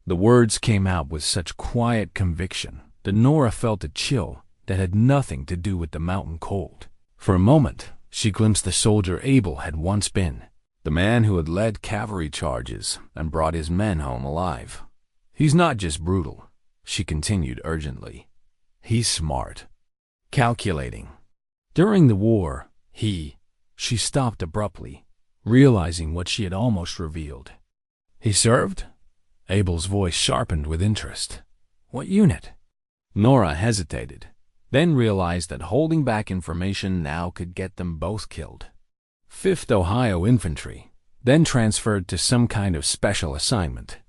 The words came out with such quiet conviction that Nora felt a chill that had nothing to do with the mountain cold. For a moment, she glimpsed the soldier Abel had once been, the man who had led cavalry charges and brought his men home alive. "He's not just brutal," she continued urgently. "He's smart, calculating. During the war, she stopped abruptly, realizing what she had almost revealed. "He served?" Abel's voice sharpened with interest. "What unit?" Nora hesitated, then realized that holding back information now could get them both killed. 5th Ohio Infantry, then transferred to some kind of special assignment.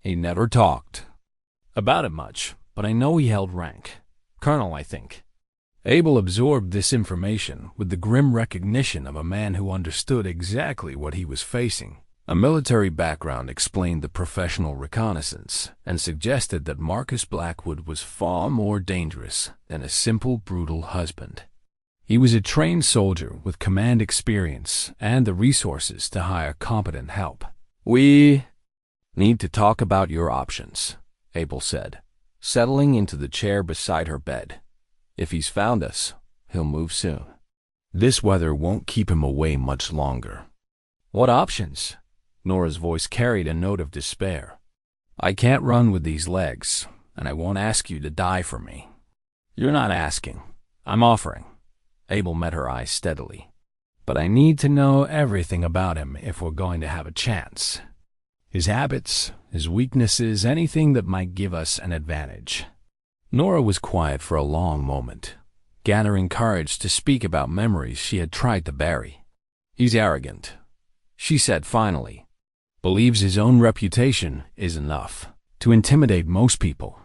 He never talked about it much, but I know he held rank. Colonel, I think. Abel absorbed this information with the grim recognition of a man who understood exactly what he was facing. A military background explained the professional reconnaissance and suggested that Marcus Blackwood was far more dangerous than a simple, brutal husband. He was a trained soldier with command experience and the resources to hire competent help. "We need to talk about your options," Abel said, settling into the chair beside her bed. "If he's found us, he'll move soon. This weather won't keep him away much longer." "What options?" Nora's voice carried a note of despair. "I can't run with these legs, and I won't ask you to die for me." "You're not asking. I'm offering." Abel met her eyes steadily. "But I need to know everything about him if we're going to have a chance. His habits, his weaknesses, anything that might give us an advantage." Nora was quiet for a long moment, gathering courage to speak about memories she had tried to bury. "He's arrogant," she said finally. "Believes his own reputation is enough to intimidate most people.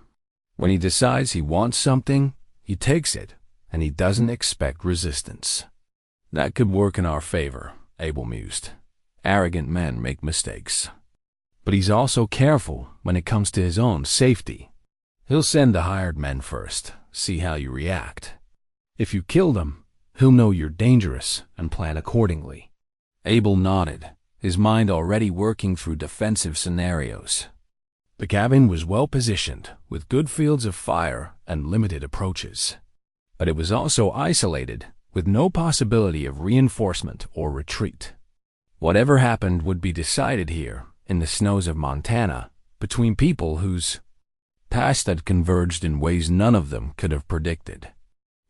When he decides he wants something, he takes it, and he doesn't expect resistance." "That could work in our favor," Abel mused. "Arrogant men make mistakes. But he's also careful when it comes to his own safety. He'll send the hired men first, see how you react. If you kill them, he'll know you're dangerous and plan accordingly." Abel nodded, his mind already working through defensive scenarios. The cabin was well positioned, with good fields of fire and limited approaches. But it was also isolated, with no possibility of reinforcement or retreat. Whatever happened would be decided here, in the snows of Montana, between people whose past had converged in ways none of them could have predicted.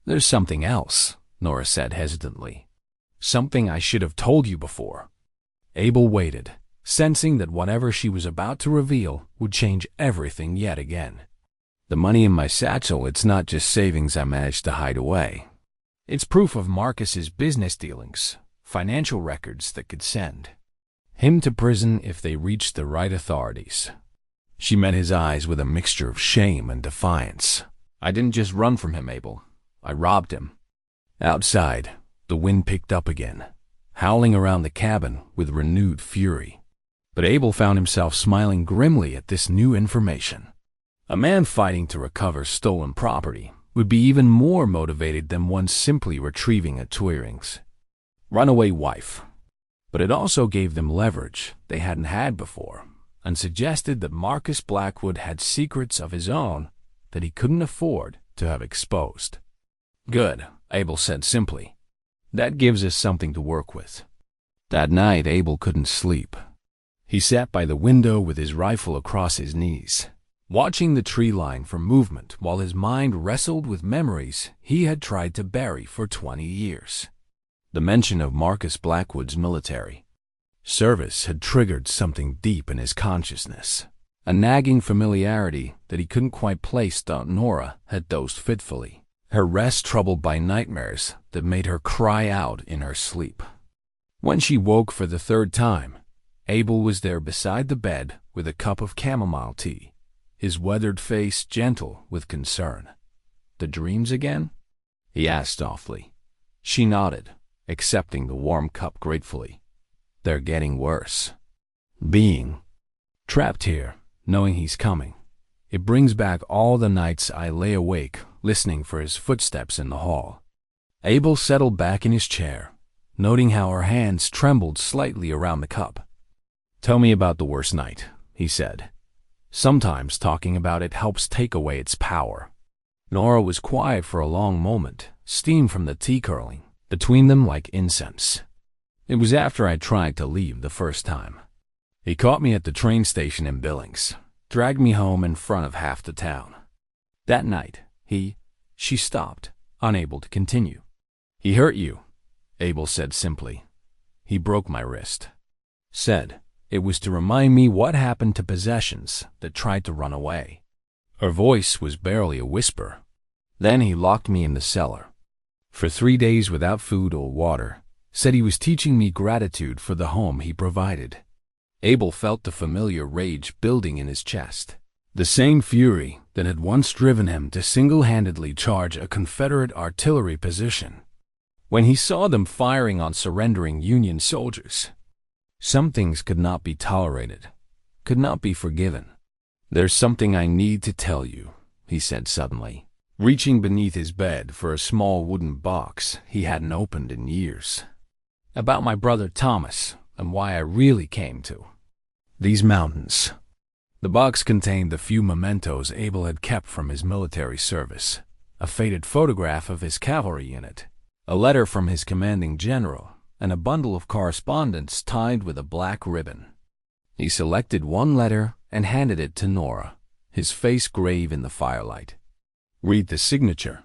"There's something else," Nora said hesitantly. "Something I should have told you before." Abel waited, sensing that whatever she was about to reveal would change everything yet again. "The money in my satchel, it's not just savings I managed to hide away. It's proof of Marcus's business dealings, financial records that could send him to prison if they reached the right authorities." She met his eyes with a mixture of shame and defiance. "I didn't just run from him, Abel. I robbed him." Outside, the wind picked up again, howling around the cabin with renewed fury. But Abel found himself smiling grimly at this new information. A man fighting to recover stolen property would be even more motivated than one simply retrieving a Tweering's runaway wife. But it also gave them leverage they hadn't had before, and suggested that Marcus Blackwood had secrets of his own that he couldn't afford to have exposed. "Good," Abel said simply. "That gives us something to work with." That night, Abel couldn't sleep. He sat by the window with his rifle across his knees, watching the tree line for movement while his mind wrestled with memories he had tried to bury for 20 years. The mention of Marcus Blackwood's military service had triggered something deep in his consciousness. A nagging familiarity that he couldn't quite place that Nora had dosed fitfully, her rest troubled by nightmares that made her cry out in her sleep. When she woke for the third time, Abel was there beside the bed with a cup of chamomile tea, his weathered face gentle with concern. "The dreams again?" he asked softly. She nodded, accepting the warm cup gratefully. "They're getting worse. Being trapped here, knowing he's coming. It brings back all the nights I lay awake, listening for his footsteps in the hall." Abel settled back in his chair, noting how her hands trembled slightly around the cup. "Tell me about the worst night," he said. "Sometimes talking about it helps take away its power." Nora was quiet for a long moment, steam from the tea curling between them like incense. "It was after I tried to leave the first time. He caught me at the train station in Billings, dragged me home in front of half the town. That night, she stopped, unable to continue. "He hurt you," Abel said simply. "He broke my wrist. Said it was to remind me what happened to possessions that tried to run away." Her voice was barely a whisper. "Then he locked me in the cellar for 3 days without food or water. Said he was teaching me gratitude for the home he provided." Abel felt the familiar rage building in his chest, the same fury that had once driven him to single-handedly charge a Confederate artillery position when he saw them firing on surrendering Union soldiers. Some things could not be tolerated, could not be forgiven. "There's something I need to tell you," he said suddenly, reaching beneath his bed for a small wooden box he hadn't opened in years. "About my brother Thomas and why I really came to these mountains." The box contained the few mementos Abel had kept from his military service, a faded photograph of his cavalry unit, a letter from his commanding general, and a bundle of correspondence tied with a black ribbon. He selected one letter and handed it to Nora, his face grave in the firelight. "Read the signature,"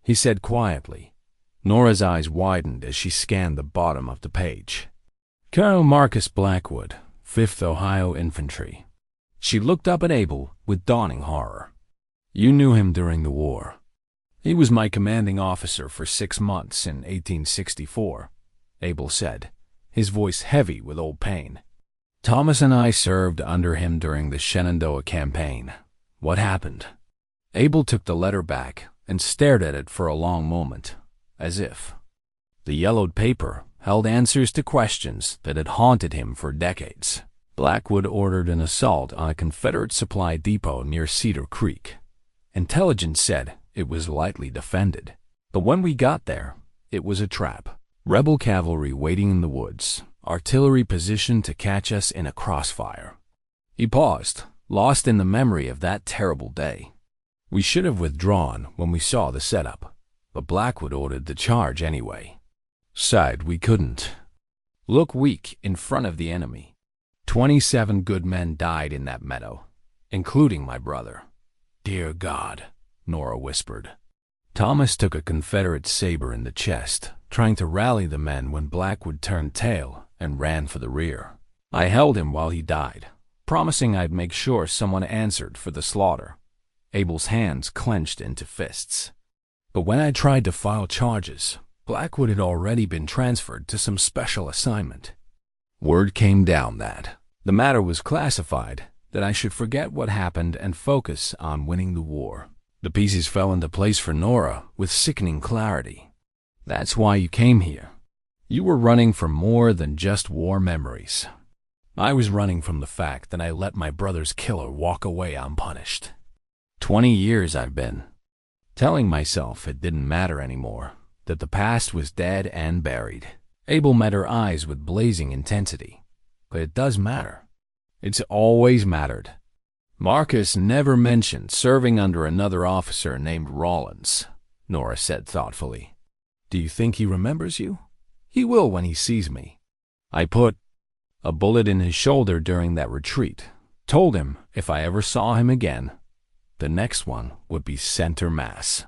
he said quietly. Nora's eyes widened as she scanned the bottom of the page. "Colonel Marcus Blackwood, 5th Ohio Infantry." She looked up at Abel with dawning horror. "You knew him during the war." "He was my commanding officer for 6 months in 1864, Abel said, his voice heavy with old pain. "Thomas and I served under him during the Shenandoah campaign. What happened?" Abel took the letter back and stared at it for a long moment, as if the yellowed paper held answers to questions that had haunted him for decades. Blackwood ordered an assault on a Confederate supply depot near Cedar Creek. Intelligence said it was lightly defended. But when we got there, it was a trap. Rebel cavalry waiting in the woods, artillery positioned to catch us in a crossfire. He paused, lost in the memory of that terrible day. We should have withdrawn when we saw the setup, but Blackwood ordered the charge anyway. Sighed we couldn't look weak in front of the enemy. 27 good men died in that meadow, including my brother. Dear God, Nora whispered. Thomas took a Confederate saber in the chest, trying to rally the men when Blackwood turned tail and ran for the rear. I held him while he died, promising I'd make sure someone answered for the slaughter. Abel's hands clenched into fists. But when I tried to file charges, Blackwood had already been transferred to some special assignment. Word came down that the matter was classified, that I should forget what happened and focus on winning the war. The pieces fell into place for Nora with sickening clarity. That's why you came here. You were running from more than just war memories. I was running from the fact that I let my brother's killer walk away unpunished. 20 years I've been telling myself it didn't matter anymore, that the past was dead and buried. Abel met her eyes with blazing intensity. But it does matter. It's always mattered. Marcus never mentioned serving under another officer named Rawlins, Nora said thoughtfully. Do you think he remembers you? He will when he sees me. I put a bullet in his shoulder during that retreat, told him if I ever saw him again, the next one would be center mass.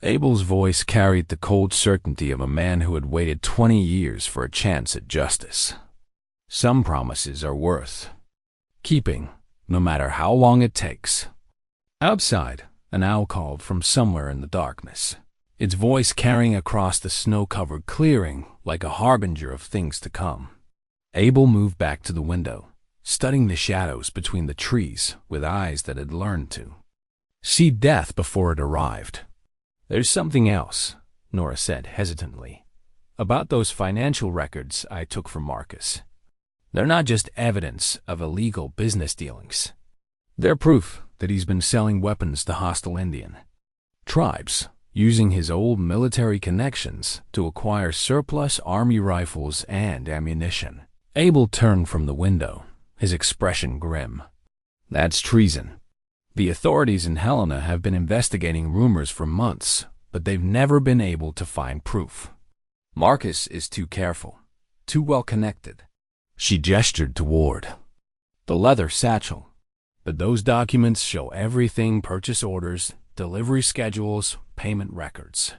Abel's voice carried the cold certainty of a man who had waited 20 years for a chance at justice. Some promises are worth keeping, no matter how long it takes. Outside, an owl called from somewhere in the darkness, its voice carrying across the snow-covered clearing like a harbinger of things to come. Abel moved back to the window, studying the shadows between the trees with eyes that had learned to see death before it arrived. There's something else, Nora said hesitantly, about those financial records I took from Marcus. They're not just evidence of illegal business dealings. They're proof that he's been selling weapons to hostile Indian tribes, using his old military connections to acquire surplus army rifles and ammunition. Abel turned from the window, his expression grim. That's treason. The authorities in Helena have been investigating rumors for months, but they've never been able to find proof. Marcus is too careful, too well connected. She gestured toward the leather satchel. But those documents show everything: purchase orders, delivery schedules, payment records.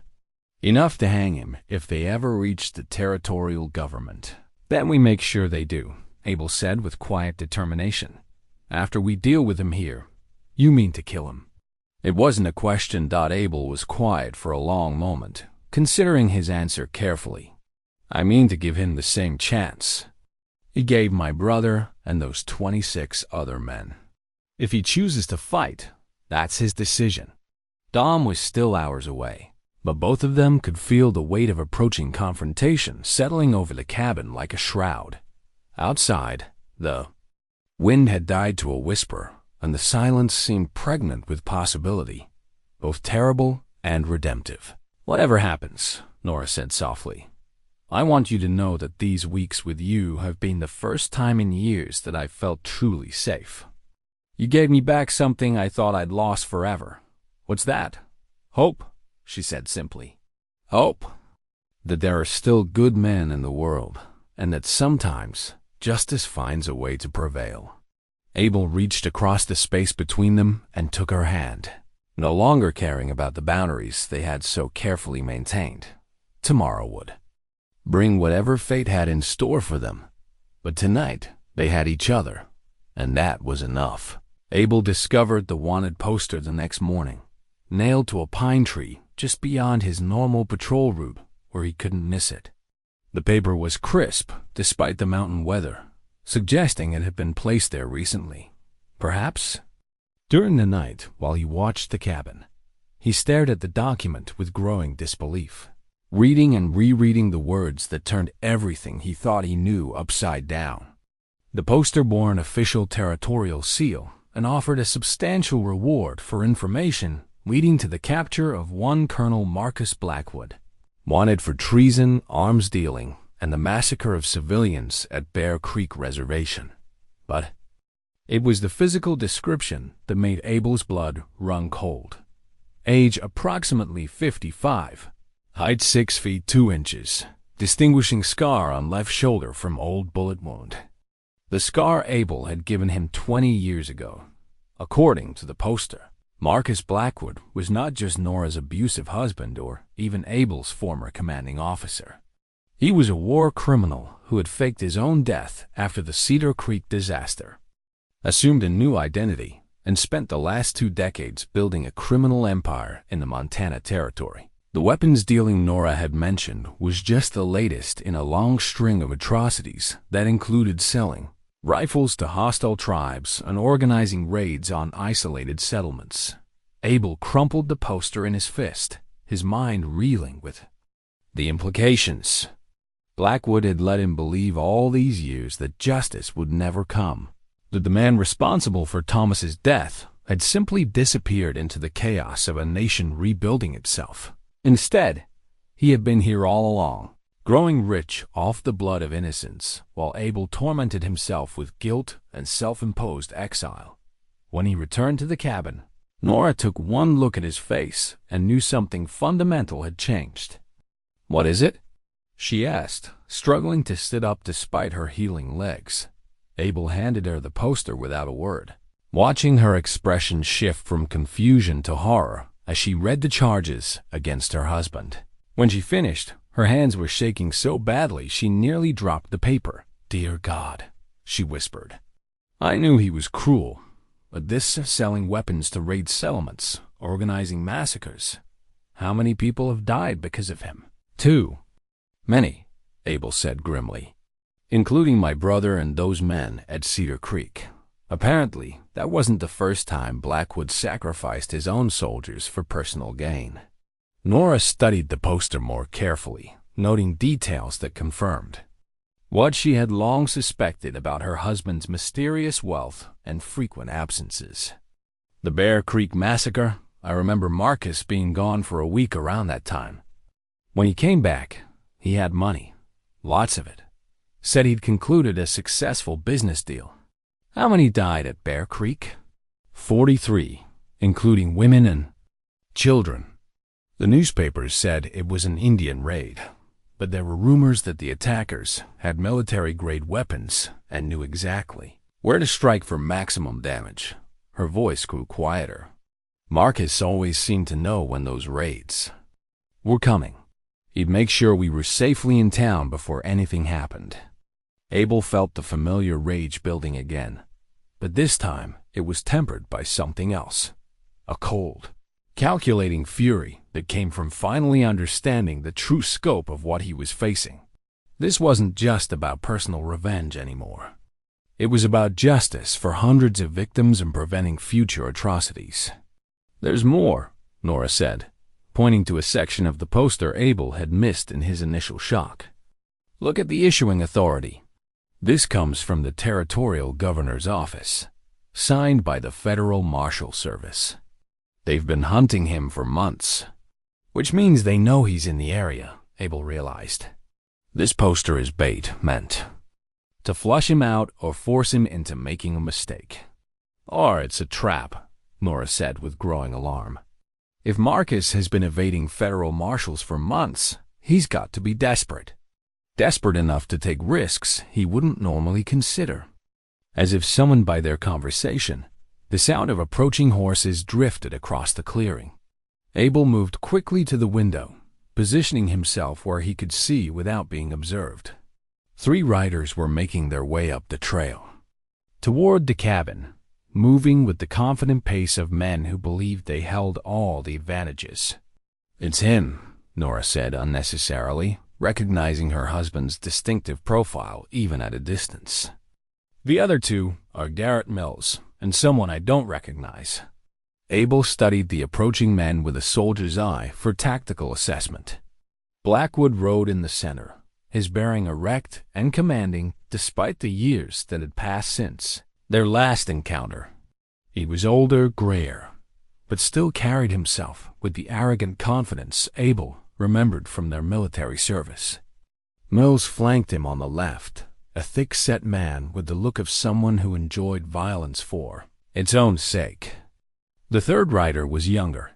Enough to hang him if they ever reach the territorial government. Then we make sure they do, Abel said with quiet determination. After we deal with him here, you mean to kill him? It wasn't a question. Abel was quiet for a long moment, considering his answer carefully. I mean to give him the same chance he gave my brother and those 26 other men. If he chooses to fight, that's his decision. Dom was still hours away, but both of them could feel the weight of approaching confrontation settling over the cabin like a shroud. Outside, the wind had died to a whisper, and the silence seemed pregnant with possibility, both terrible and redemptive. Whatever happens, Nora said softly, I want you to know that these weeks with you have been the first time in years that I've felt truly safe. You gave me back something I thought I'd lost forever. What's that? Hope, she said simply. Hope that there are still good men in the world, and that sometimes justice finds a way to prevail. Abel reached across the space between them and took her hand, no longer caring about the boundaries they had so carefully maintained. Tomorrow would bring whatever fate had in store for them, but tonight they had each other, and that was enough. Abel discovered the wanted poster the next morning, nailed to a pine tree just beyond his normal patrol route where he couldn't miss it. The paper was crisp despite the mountain weather, suggesting it had been placed there recently. Perhaps? During the night, while he watched the cabin, he stared at the document with growing disbelief, reading and rereading the words that turned everything he thought he knew upside down. The poster bore an official territorial seal and offered a substantial reward for information leading to the capture of one Colonel Marcus Blackwood, wanted for treason, arms dealing, and the massacre of civilians at Bear Creek Reservation. But it was the physical description that made Abel's blood run cold. Age approximately 55. Height 6 feet 2 inches. Distinguishing scar on left shoulder from old bullet wound. The scar Abel had given him 20 years ago. According to the poster, Marcus Blackwood was not just Nora's abusive husband or even Abel's former commanding officer. He was a war criminal who had faked his own death after the Cedar Creek disaster, assumed a new identity, and spent the last 2 decades building a criminal empire in the Montana Territory. The weapons dealing Nora had mentioned was just the latest in a long string of atrocities that included selling rifles to hostile tribes and organizing raids on isolated settlements. Abel crumpled the poster in his fist, his mind reeling with the implications. Blackwood had let him believe all these years that justice would never come, that the man responsible for Thomas's death had simply disappeared into the chaos of a nation rebuilding itself. Instead, he had been here all along, growing rich off the blood of innocents, while Abel tormented himself with guilt and self-imposed exile. When he returned to the cabin, Nora took one look at his face and knew something fundamental had changed. "What is it?" she asked, struggling to sit up despite her healing legs. Abel handed her the poster without a word, watching her expression shift from confusion to horror as she read the charges against her husband. When she finished, her hands were shaking so badly she nearly dropped the paper. "Dear God," she whispered. "I knew he was cruel, but this selling weapons to raid settlements, organizing massacres. How many people have died because of him?" "Too many," Abel said grimly, "including my brother and those men at Cedar Creek." Apparently, that wasn't the first time Blackwood sacrificed his own soldiers for personal gain. Nora studied the poster more carefully, noting details that confirmed what she had long suspected about her husband's mysterious wealth and frequent absences. The Bear Creek Massacre, I remember Marcus being gone for a week around that time. When he came back, he had money, lots of it. Said he'd concluded a successful business deal. How many died at Bear Creek? 43, including women and children. The newspapers said it was an Indian raid, but there were rumors that the attackers had military-grade weapons and knew exactly where to strike for maximum damage. Her voice grew quieter. Marcus always seemed to know when those raids were coming. He'd make sure we were safely in town before anything happened. Abel felt the familiar rage building again, but this time it was tempered by something else. A cold, calculating fury that came from finally understanding the true scope of what he was facing. This wasn't just about personal revenge anymore. It was about justice for hundreds of victims and preventing future atrocities. "There's more," Nora said, pointing to a section of the poster Abel had missed in his initial shock. "Look at the issuing authority. This comes from the Territorial Governor's Office, signed by the Federal Marshal Service. They've been hunting him for months, which means they know he's in the area," Abel realized. This poster is bait, meant to flush him out or force him into making a mistake. "Or it's a trap," Nora said with growing alarm. "If Marcus has been evading federal marshals for months, he's got to be desperate. Desperate enough to take risks he wouldn't normally consider." As if summoned by their conversation, the sound of approaching horses drifted across the clearing. Abel moved quickly to the window, positioning himself where he could see without being observed. 3 riders were making their way up the trail toward the cabin, moving with the confident pace of men who believed they held all the advantages. "It's him," Nora said unnecessarily, recognizing her husband's distinctive profile even at a distance. "The other 2 are Garrett Mills and someone I don't recognize." Abel studied the approaching men with a soldier's eye for tactical assessment. Blackwood rode in the center, his bearing erect and commanding despite the years that had passed since their last encounter. He was older, grayer, but still carried himself with the arrogant confidence Abel remembered from their military service. Mills flanked him on the left, a thick-set man with the look of someone who enjoyed violence for its own sake. The third rider was younger,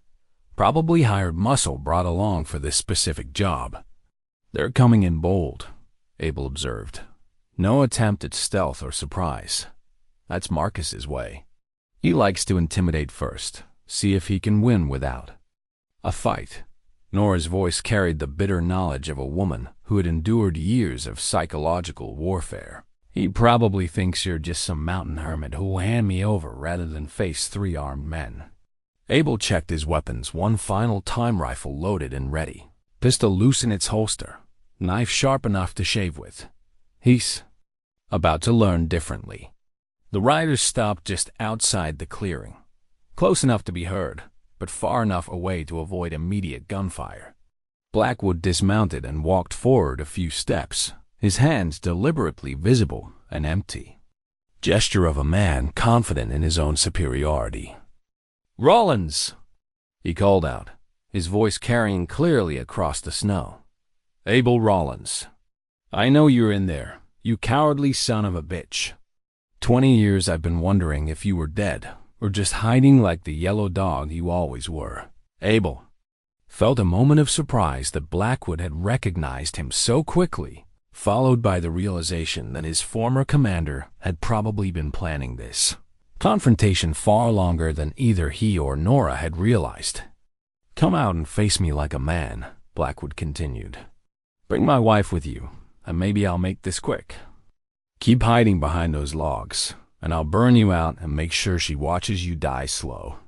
probably hired muscle brought along for this specific job. "They're coming in bold," Abel observed. "No attempt at stealth or surprise. That's Marcus's way. He likes to intimidate first, see if he can win without a fight." Nora's voice carried the bitter knowledge of a woman who had endured years of psychological warfare. "He probably thinks you're just some mountain hermit who'll hand me over rather than face 3 armed men." Abel checked his weapons, one final time rifle loaded and ready, pistol loose in its holster, knife sharp enough to shave with. He's about to learn differently. The riders stopped just outside the clearing, close enough to be heard, but far enough away to avoid immediate gunfire. Blackwood dismounted and walked forward a few steps, his hands deliberately visible and empty. Gesture of a man confident in his own superiority. "Rawlins!" he called out, his voice carrying clearly across the snow. "Abel Rawlins. I know you're in there, you cowardly son of a bitch. 20 years I've been wondering if you were dead, or just hiding like the yellow dog you always were." Abel felt a moment of surprise that Blackwood had recognized him so quickly, followed by the realization that his former commander had probably been planning this confrontation far longer than either he or Nora had realized. "Come out and face me like a man," Blackwood continued. "Bring my wife with you, and maybe I'll make this quick. Keep hiding behind those logs, and I'll burn you out and make sure she watches you die slow."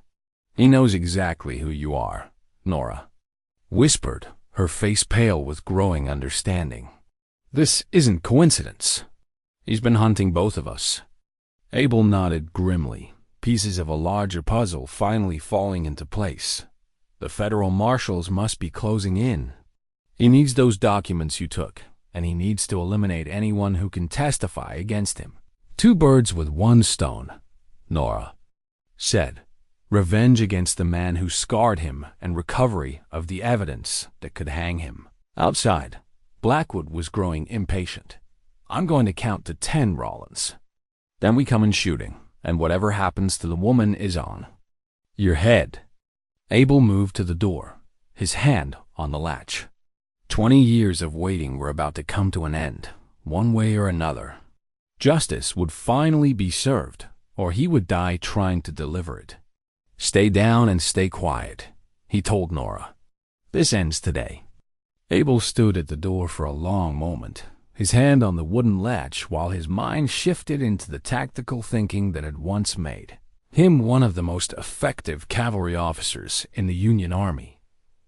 "He knows exactly who you are," Nora whispered, her face pale with growing understanding. "This isn't coincidence. He's been hunting both of us." Abel nodded grimly, pieces of a larger puzzle finally falling into place. The federal marshals must be closing in. He needs those documents you took, and he needs to eliminate anyone who can testify against him. "Two birds with one stone," Nora said. Revenge against the man who scarred him and recovery of the evidence that could hang him. Outside, Blackwood was growing impatient. "I'm going to count to 10, Rawlins. Then we come in shooting, and whatever happens to the woman is on your head." Abel moved to the door, his hand on the latch. 20 years of waiting were about to come to an end, one way or another. Justice would finally be served, or he would die trying to deliver it. "Stay down and stay quiet," he told Nora. "This ends today." Abel stood at the door for a long moment, his hand on the wooden latch while his mind shifted into the tactical thinking that had once made him one of the most effective cavalry officers in the Union Army.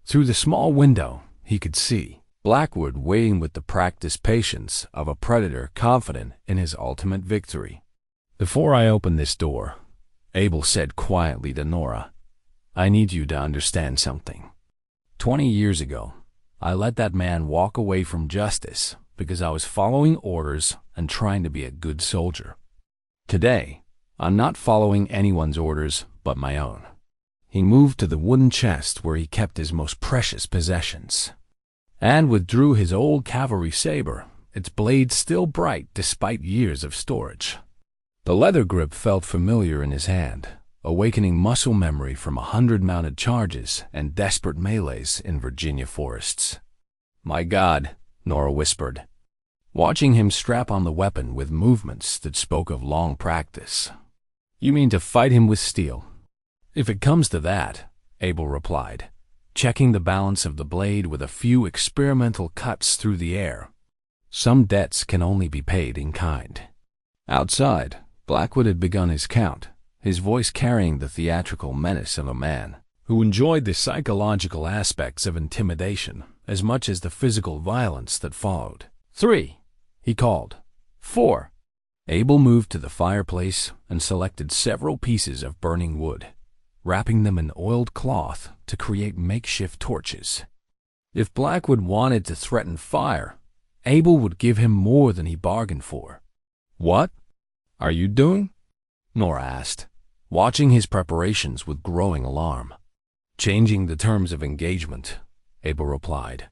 Through the small window, he could see Blackwood waiting with the practiced patience of a predator confident in his ultimate victory. "Before I open this door," Abel said quietly to Nora, "I need you to understand something. 20 years ago, I let that man walk away from justice because I was following orders and trying to be a good soldier. Today, I'm not following anyone's orders but my own." He moved to the wooden chest where he kept his most precious possessions, and withdrew his old cavalry saber, its blade still bright despite years of storage. The leather grip felt familiar in his hand, awakening muscle memory from 100 mounted charges and desperate melees in Virginia forests. "My God," Nora whispered, watching him strap on the weapon with movements that spoke of long practice. "You mean to fight him with steel?" "If it comes to that," Abel replied, checking the balance of the blade with a few experimental cuts through the air. "Some debts can only be paid in kind." Outside, Blackwood had begun his count, his voice carrying the theatrical menace of a man who enjoyed the psychological aspects of intimidation as much as the physical violence that followed. 3, he called. 4. Abel moved to the fireplace and selected several pieces of burning wood, wrapping them in oiled cloth to create makeshift torches. If Blackwood wanted to threaten fire, Abel would give him more than he bargained for. "What are you doing?" Nora asked, watching his preparations with growing alarm. "Changing the terms of engagement," Abel replied.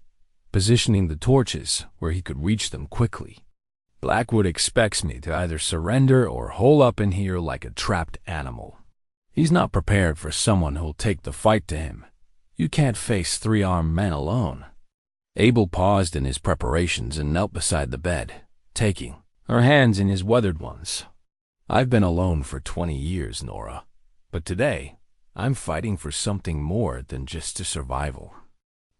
positioning the torches where he could reach them quickly. "Blackwood expects me to either surrender or hole up in here like a trapped animal. He's not prepared for someone who'll take the fight to him. You can't face 3 armed men alone." Abel paused in his preparations and knelt beside the bed, taking her hands in his weathered ones. "I've been alone for 20 years, Nora, but today I'm fighting for something more than just a survival.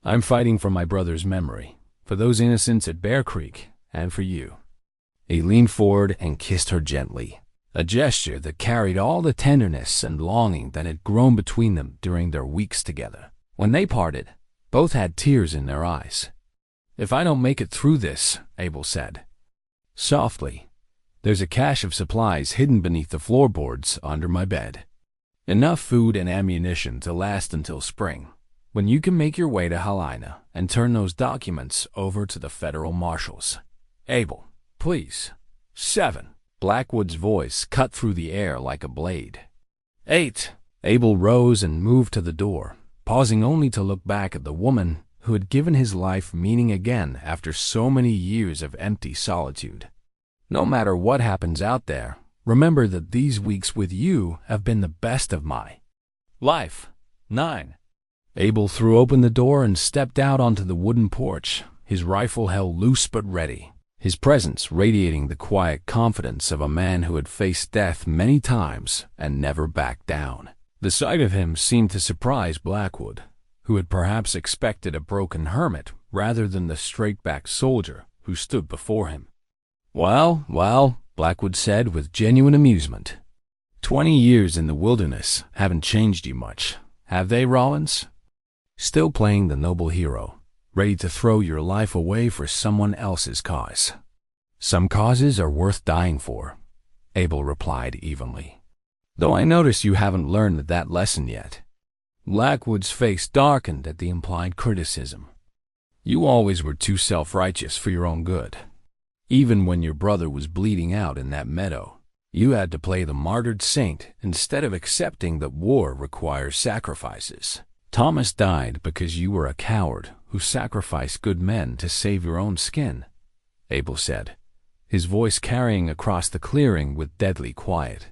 I'm fighting for my brother's memory, for those innocents at Bear Creek, and for you." He leaned forward and kissed her gently, a gesture that carried all the tenderness and longing that had grown between them during their weeks together. When they parted, both had tears in their eyes. "If I don't make it through this," Abel said softly, "there's a cache of supplies hidden beneath the floorboards under my bed. Enough food and ammunition to last until spring, when you can make your way to Helena and turn those documents over to the federal marshals. Abel, please." 7. Blackwood's voice cut through the air like a blade. 8. Abel rose and moved to the door, pausing only to look back at the woman who had given his life meaning again after so many years of empty solitude. "No matter what happens out there, remember that these weeks with you have been the best of my life." 9. Abel threw open the door and stepped out onto the wooden porch, his rifle held loose but ready, his presence radiating the quiet confidence of a man who had faced death many times and never backed down. The sight of him seemed to surprise Blackwood, who had perhaps expected a broken hermit rather than the straight-backed soldier who stood before him. "Well, well," Blackwood said with genuine amusement. 20 years in the wilderness haven't changed you much, have they, Rawlins? Still playing the noble hero, ready to throw your life away for someone else's cause." "Some causes are worth dying for," Abel replied evenly. "Though I notice you haven't learned that lesson yet." Blackwood's face darkened at the implied criticism. "You always were too self-righteous for your own good. Even when your brother was bleeding out in that meadow, you had to play the martyred saint instead of accepting that war requires sacrifices. Thomas died because you were a coward who sacrificed good men to save your own skin," Abel said, his voice carrying across the clearing with deadly quiet.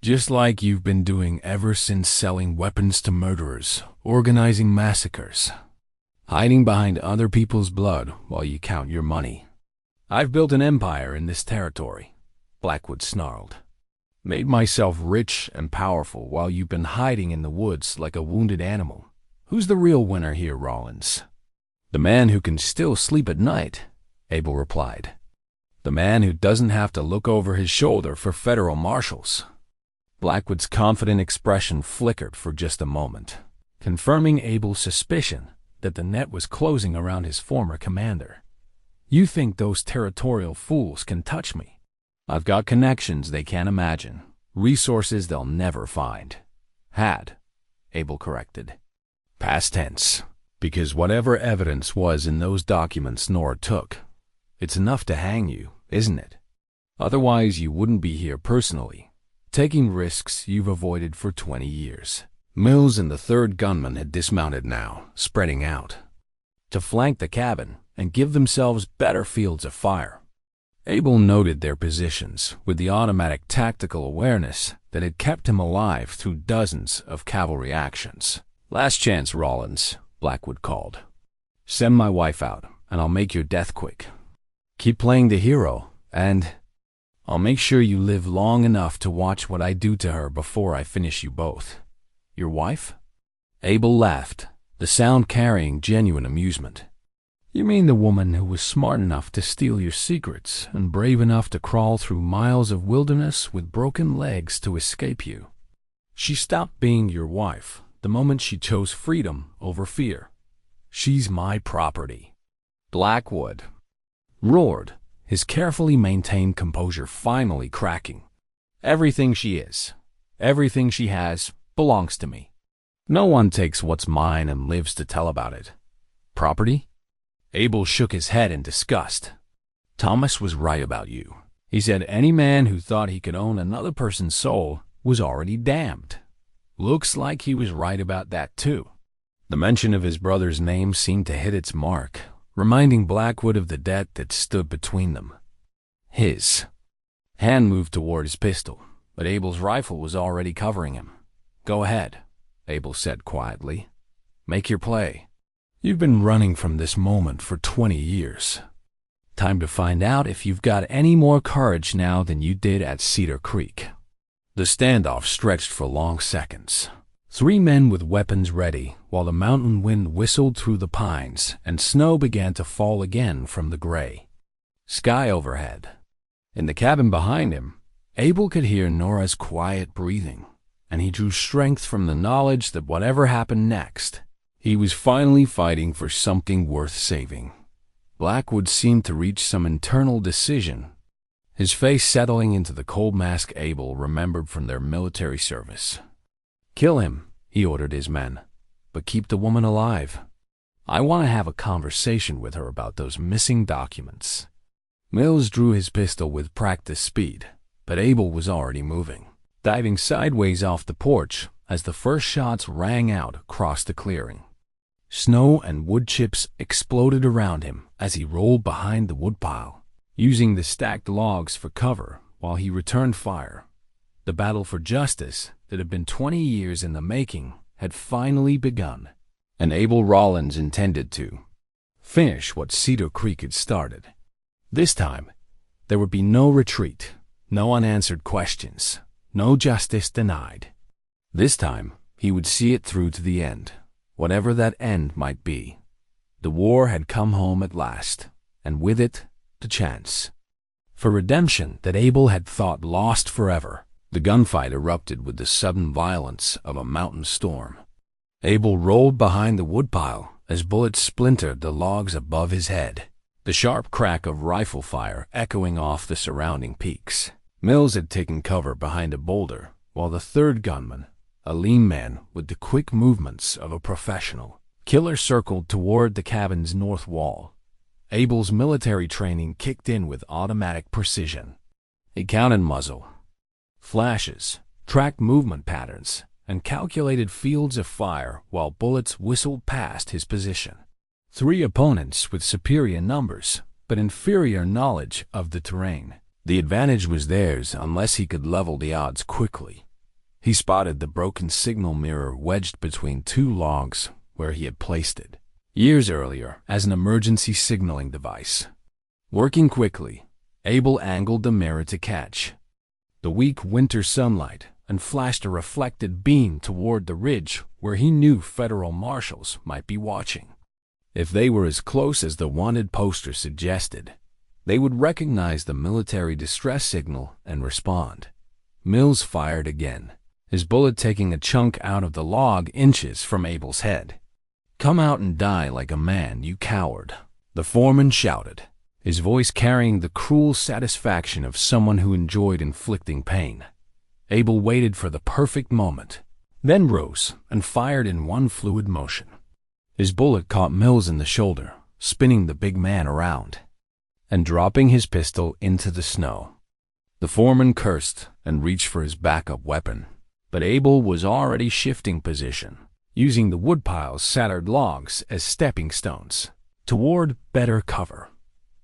"Just like you've been doing ever since selling weapons to murderers, organizing massacres, hiding behind other people's blood while you count your money." "I've built an empire in this territory," Blackwood snarled. "Made myself rich and powerful while you've been hiding in the woods like a wounded animal. Who's the real winner here, Rawlins?" "The man who can still sleep at night," Abel replied. "The man who doesn't have to look over his shoulder for federal marshals." Blackwood's confident expression flickered for just a moment, confirming Abel's suspicion that the net was closing around his former commander. "You think those territorial fools can touch me? I've got connections they can't imagine, resources they'll never find." "Had," Abel corrected. Past tense, because whatever evidence was in those documents Nora took, it's enough to hang you, isn't it? Otherwise you wouldn't be here personally, taking risks you've avoided for 20 years. Mills and the third gunman had dismounted now, spreading out, to flank the cabin and give themselves better fields of fire. Abel noted their positions with the automatic tactical awareness that had kept him alive through dozens of cavalry actions. "Last chance, Rawlins," Blackwood called. "Send my wife out, and I'll make your death quick. Keep playing the hero, and I'll make sure you live long enough to watch what I do to her before I finish you both." "Your wife?" Abel laughed, the sound carrying genuine amusement. "You mean the woman who was smart enough to steal your secrets and brave enough to crawl through miles of wilderness with broken legs to escape you. She stopped being your wife the moment she chose freedom over fear. She's my property." Blackwood roared, his carefully maintained composure finally cracking. "Everything she is, everything she has, belongs to me. No one takes what's mine and lives to tell about it. Property?" Abel shook his head in disgust. "Thomas was right about you. He said any man who thought he could own another person's soul was already damned. Looks like he was right about that too." The mention of his brother's name seemed to hit its mark, reminding Blackwood of the debt that stood between them. His hand moved toward his pistol, but Abel's rifle was already covering him. "Go ahead," Abel said quietly. "Make your play. You've been running from this moment for 20 years. Time to find out if you've got any more courage now than you did at Cedar Creek." The standoff stretched for long seconds. 3 men with weapons ready, while the mountain wind whistled through the pines and snow began to fall again from the gray sky overhead. In the cabin behind him, Abel could hear Nora's quiet breathing, and he drew strength from the knowledge that whatever happened next, he was finally fighting for something worth saving. Blackwood seemed to reach some internal decision, his face settling into the cold mask Abel remembered from their military service. "Kill him," he ordered his men, "but keep the woman alive. I want to have a conversation with her about those missing documents." Mills drew his pistol with practiced speed, but Abel was already moving, diving sideways off the porch as the first shots rang out across the clearing. Snow and wood chips exploded around him as he rolled behind the woodpile, using the stacked logs for cover while he returned fire. The battle for justice that had been 20 years in the making had finally begun, and Abel Rawlins intended to finish what Cedar Creek had started. This time, there would be no retreat, no unanswered questions, no justice denied. This time, he would see it through to the end, whatever that end might be. The war had come home at last, and with it, the chance for redemption that Abel had thought lost forever. The gunfight erupted with the sudden violence of a mountain storm. Abel rolled behind the woodpile as bullets splintered the logs above his head, the sharp crack of rifle fire echoing off the surrounding peaks. Mills had taken cover behind a boulder, while the third gunman, a lean man with the quick movements of a professional killer, circled toward the cabin's north wall. Abel's military training kicked in with automatic precision. He counted muzzle flashes, tracked movement patterns, and calculated fields of fire while bullets whistled past his position. 3 opponents with superior numbers, but inferior knowledge of the terrain. The advantage was theirs unless he could level the odds quickly. He spotted the broken signal mirror wedged between 2 logs where he had placed it years earlier as an emergency signaling device. Working quickly, Abel angled the mirror to catch the weak winter sunlight and flashed a reflected beam toward the ridge where he knew federal marshals might be watching. If they were as close as the wanted poster suggested, they would recognize the military distress signal and respond. Mills fired again, his bullet taking a chunk out of the log inches from Abel's head. "Come out and die like a man, you coward," the foreman shouted, his voice carrying the cruel satisfaction of someone who enjoyed inflicting pain. Abel waited for the perfect moment, then rose and fired in one fluid motion. His bullet caught Mills in the shoulder, spinning the big man around and dropping his pistol into the snow. The foreman cursed and reached for his backup weapon, but Abel was already shifting position, using the woodpile's shattered logs as stepping stones toward better cover.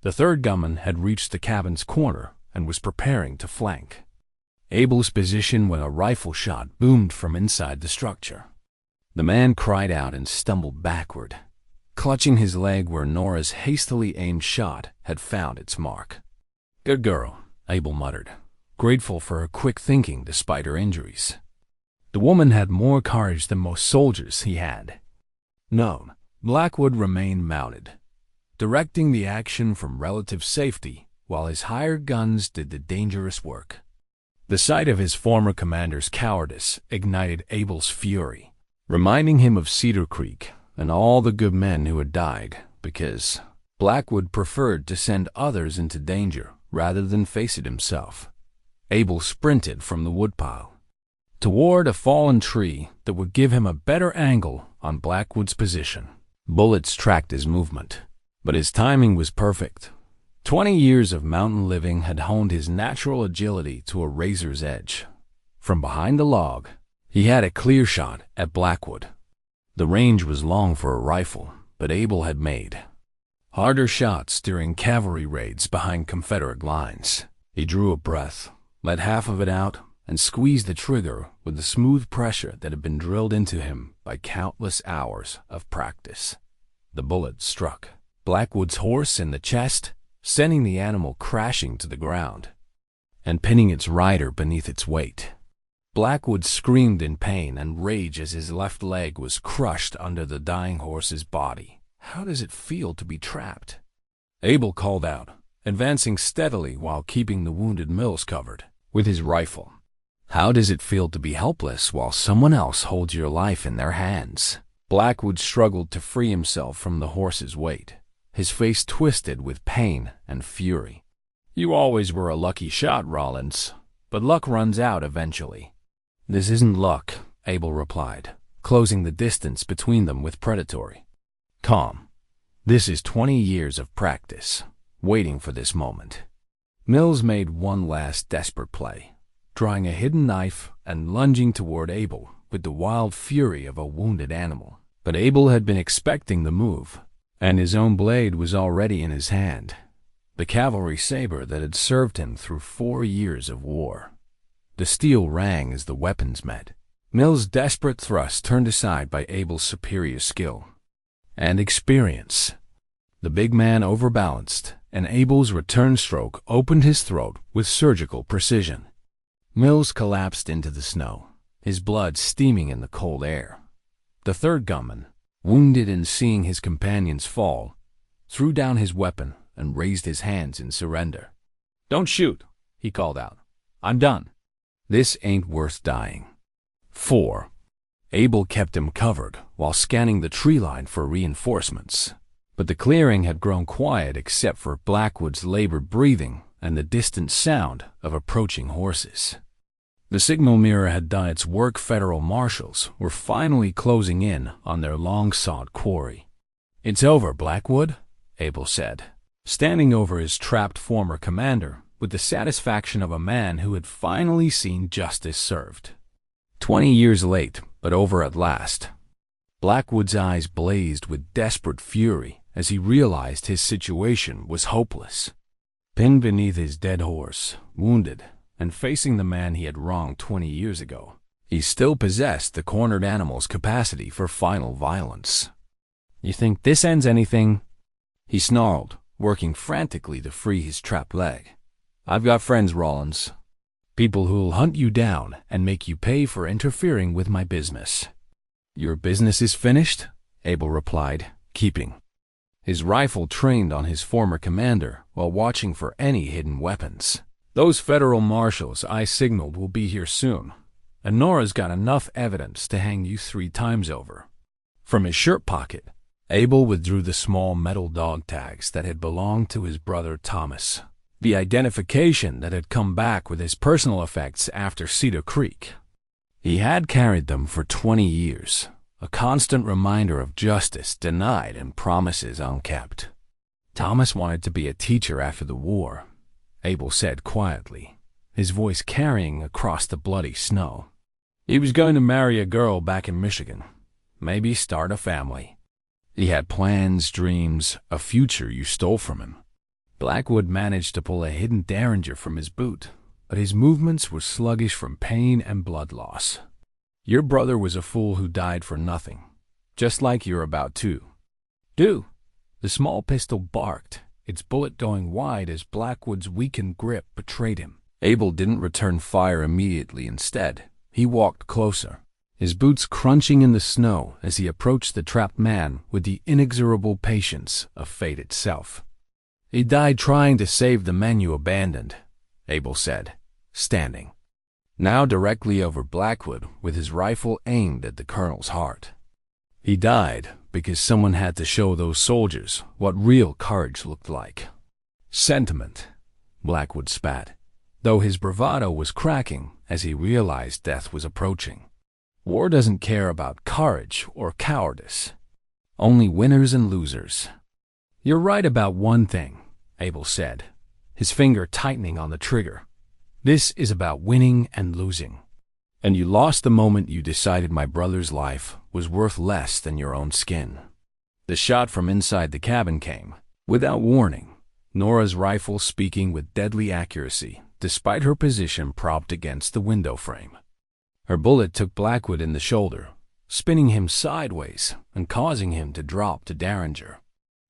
The third gunman had reached the cabin's corner and was preparing to flank Abel's position when a rifle shot boomed from inside the structure. The man cried out and stumbled backward, clutching his leg where Nora's hastily aimed shot had found its mark. "Good girl," Abel muttered, grateful for her quick thinking despite her injuries. The woman had more courage than most soldiers he had known. Blackwood remained mounted, directing the action from relative safety while his hired guns did the dangerous work. The sight of his former commander's cowardice ignited Abel's fury, reminding him of Cedar Creek and all the good men who had died because Blackwood preferred to send others into danger rather than face it himself. Abel sprinted from the woodpile toward a fallen tree that would give him a better angle on Blackwood's position. Bullets tracked his movement, but his timing was perfect. 20 years of mountain living had honed his natural agility to a razor's edge. From behind the log, he had a clear shot at Blackwood. The range was long for a rifle, but Abel had made Harder shots during cavalry raids behind Confederate lines. He drew a breath, let half of it out, and squeezed the trigger with the smooth pressure that had been drilled into him by countless hours of practice. The bullet struck Blackwood's horse in the chest, sending the animal crashing to the ground and pinning its rider beneath its weight. Blackwood screamed in pain and rage as his left leg was crushed under the dying horse's body. "How does it feel to be trapped?" Abel called out, advancing steadily while keeping the wounded Mills covered with his rifle. "How does it feel to be helpless while someone else holds your life in their hands?" Blackwood struggled to free himself from the horse's weight, his face twisted with pain and fury. "You always were a lucky shot, Rawlins, but luck runs out eventually." "This isn't luck," Abel replied, closing the distance between them with predatory calm. "This is 20 years of practice, waiting for this moment." Mills made one last desperate play, drawing a hidden knife and lunging toward Abel with the wild fury of a wounded animal. But Abel had been expecting the move, and his own blade was already in his hand, the cavalry saber that had served him through 4 years of war. The steel rang as the weapons met. Mills' desperate thrust turned aside by Abel's superior skill and experience. The big man overbalanced, and Abel's return stroke opened his throat with surgical precision. Mills collapsed into the snow, his blood steaming in the cold air. The third gunman, wounded in seeing his companions fall, threw down his weapon and raised his hands in surrender. "Don't shoot," he called out. "I'm done. This ain't worth dying." 4. Abel kept him covered while scanning the tree line for reinforcements, but the clearing had grown quiet except for Blackwood's labored breathing and the distant sound of approaching horses. The signal mirror had done its work. Federal marshals were finally closing in on their long-sought quarry. "It's over, Blackwood," Abel said, standing over his trapped former commander with the satisfaction of a man who had finally seen justice served. 20 years late, but over at last. Blackwood's eyes blazed with desperate fury as he realized his situation was hopeless. Pinned beneath his dead horse, wounded, and facing the man he had wronged 20 years ago, he still possessed the cornered animal's capacity for final violence. "You think this ends anything?" he snarled, working frantically to free his trapped leg. "I've got friends, Rawlins. People who'll hunt you down and make you pay for interfering with my business." "Your business is finished," Abel replied, keeping his rifle trained on his former commander while watching for any hidden weapons. "Those federal marshals I signaled will be here soon, and Nora's got enough evidence to hang you 3 times over." From his shirt pocket, Abel withdrew the small metal dog tags that had belonged to his brother Thomas, the identification that had come back with his personal effects after Cedar Creek. He had carried them for 20 years, a constant reminder of justice denied and promises unkept. "Thomas wanted to be a teacher after the war," Abel said quietly, his voice carrying across the bloody snow. "He was going to marry a girl back in Michigan, maybe start a family. He had plans, dreams, a future you stole from him." Blackwood managed to pull a hidden derringer from his boot, but his movements were sluggish from pain and blood loss. "Your brother was a fool who died for nothing, just like you're about to do." The small pistol barked, its bullet going wide as Blackwood's weakened grip betrayed him. Abel didn't return fire immediately. Instead, he walked closer, his boots crunching in the snow as he approached the trapped man with the inexorable patience of fate itself. "He died trying to save the men you abandoned," Abel said, standing now directly over Blackwood with his rifle aimed at the colonel's heart. "He died because someone had to show those soldiers what real courage looked like." "Sentiment," Blackwood spat, though his bravado was cracking as he realized death was approaching. "War doesn't care about courage or cowardice. Only winners and losers." "You're right about one thing," Abel said, his finger tightening on the trigger. "This is about winning and losing. And you lost the moment you decided my brother's life was worth less than your own skin." The shot from inside the cabin came, Without warning, Nora's rifle speaking with deadly accuracy, despite her position propped against the window frame. Her bullet took Blackwood in the shoulder, spinning him sideways and causing him to drop to Derringer.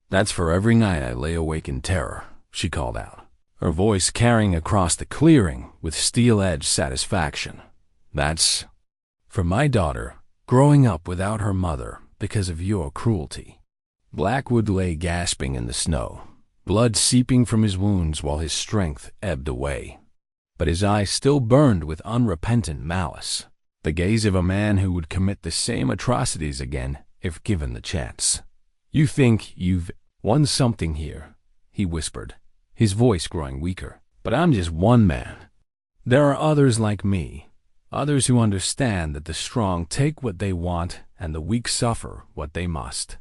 "That's for every night I lay awake in terror," she called out, her voice carrying across the clearing with steel-edged satisfaction. "That's for my daughter growing up without her mother because of your cruelty." Blackwood lay gasping in the snow, blood seeping from his wounds while his strength ebbed away. But his eyes still burned with unrepentant malice, the gaze of a man who would commit the same atrocities again if given the chance. "You think you've won something here," he whispered, his voice growing weaker. "But I'm just one man. There are others like me, others who understand that the strong take what they want and the weak suffer what they must."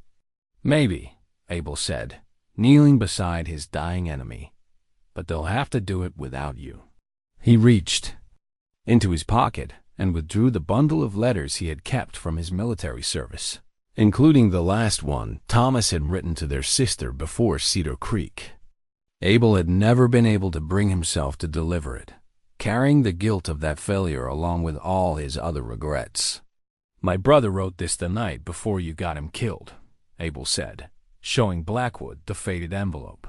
"Maybe," Abel said, kneeling beside his dying enemy, "but they'll have to do it without you." He reached into his pocket and withdrew the bundle of letters he had kept from his military service, including the last one Thomas had written to their sister before Cedar Creek. Abel had never been able to bring himself to deliver it, carrying the guilt of that failure along with all his other regrets. "My brother wrote this the night before you got him killed," Abel said, showing Blackwood the faded envelope.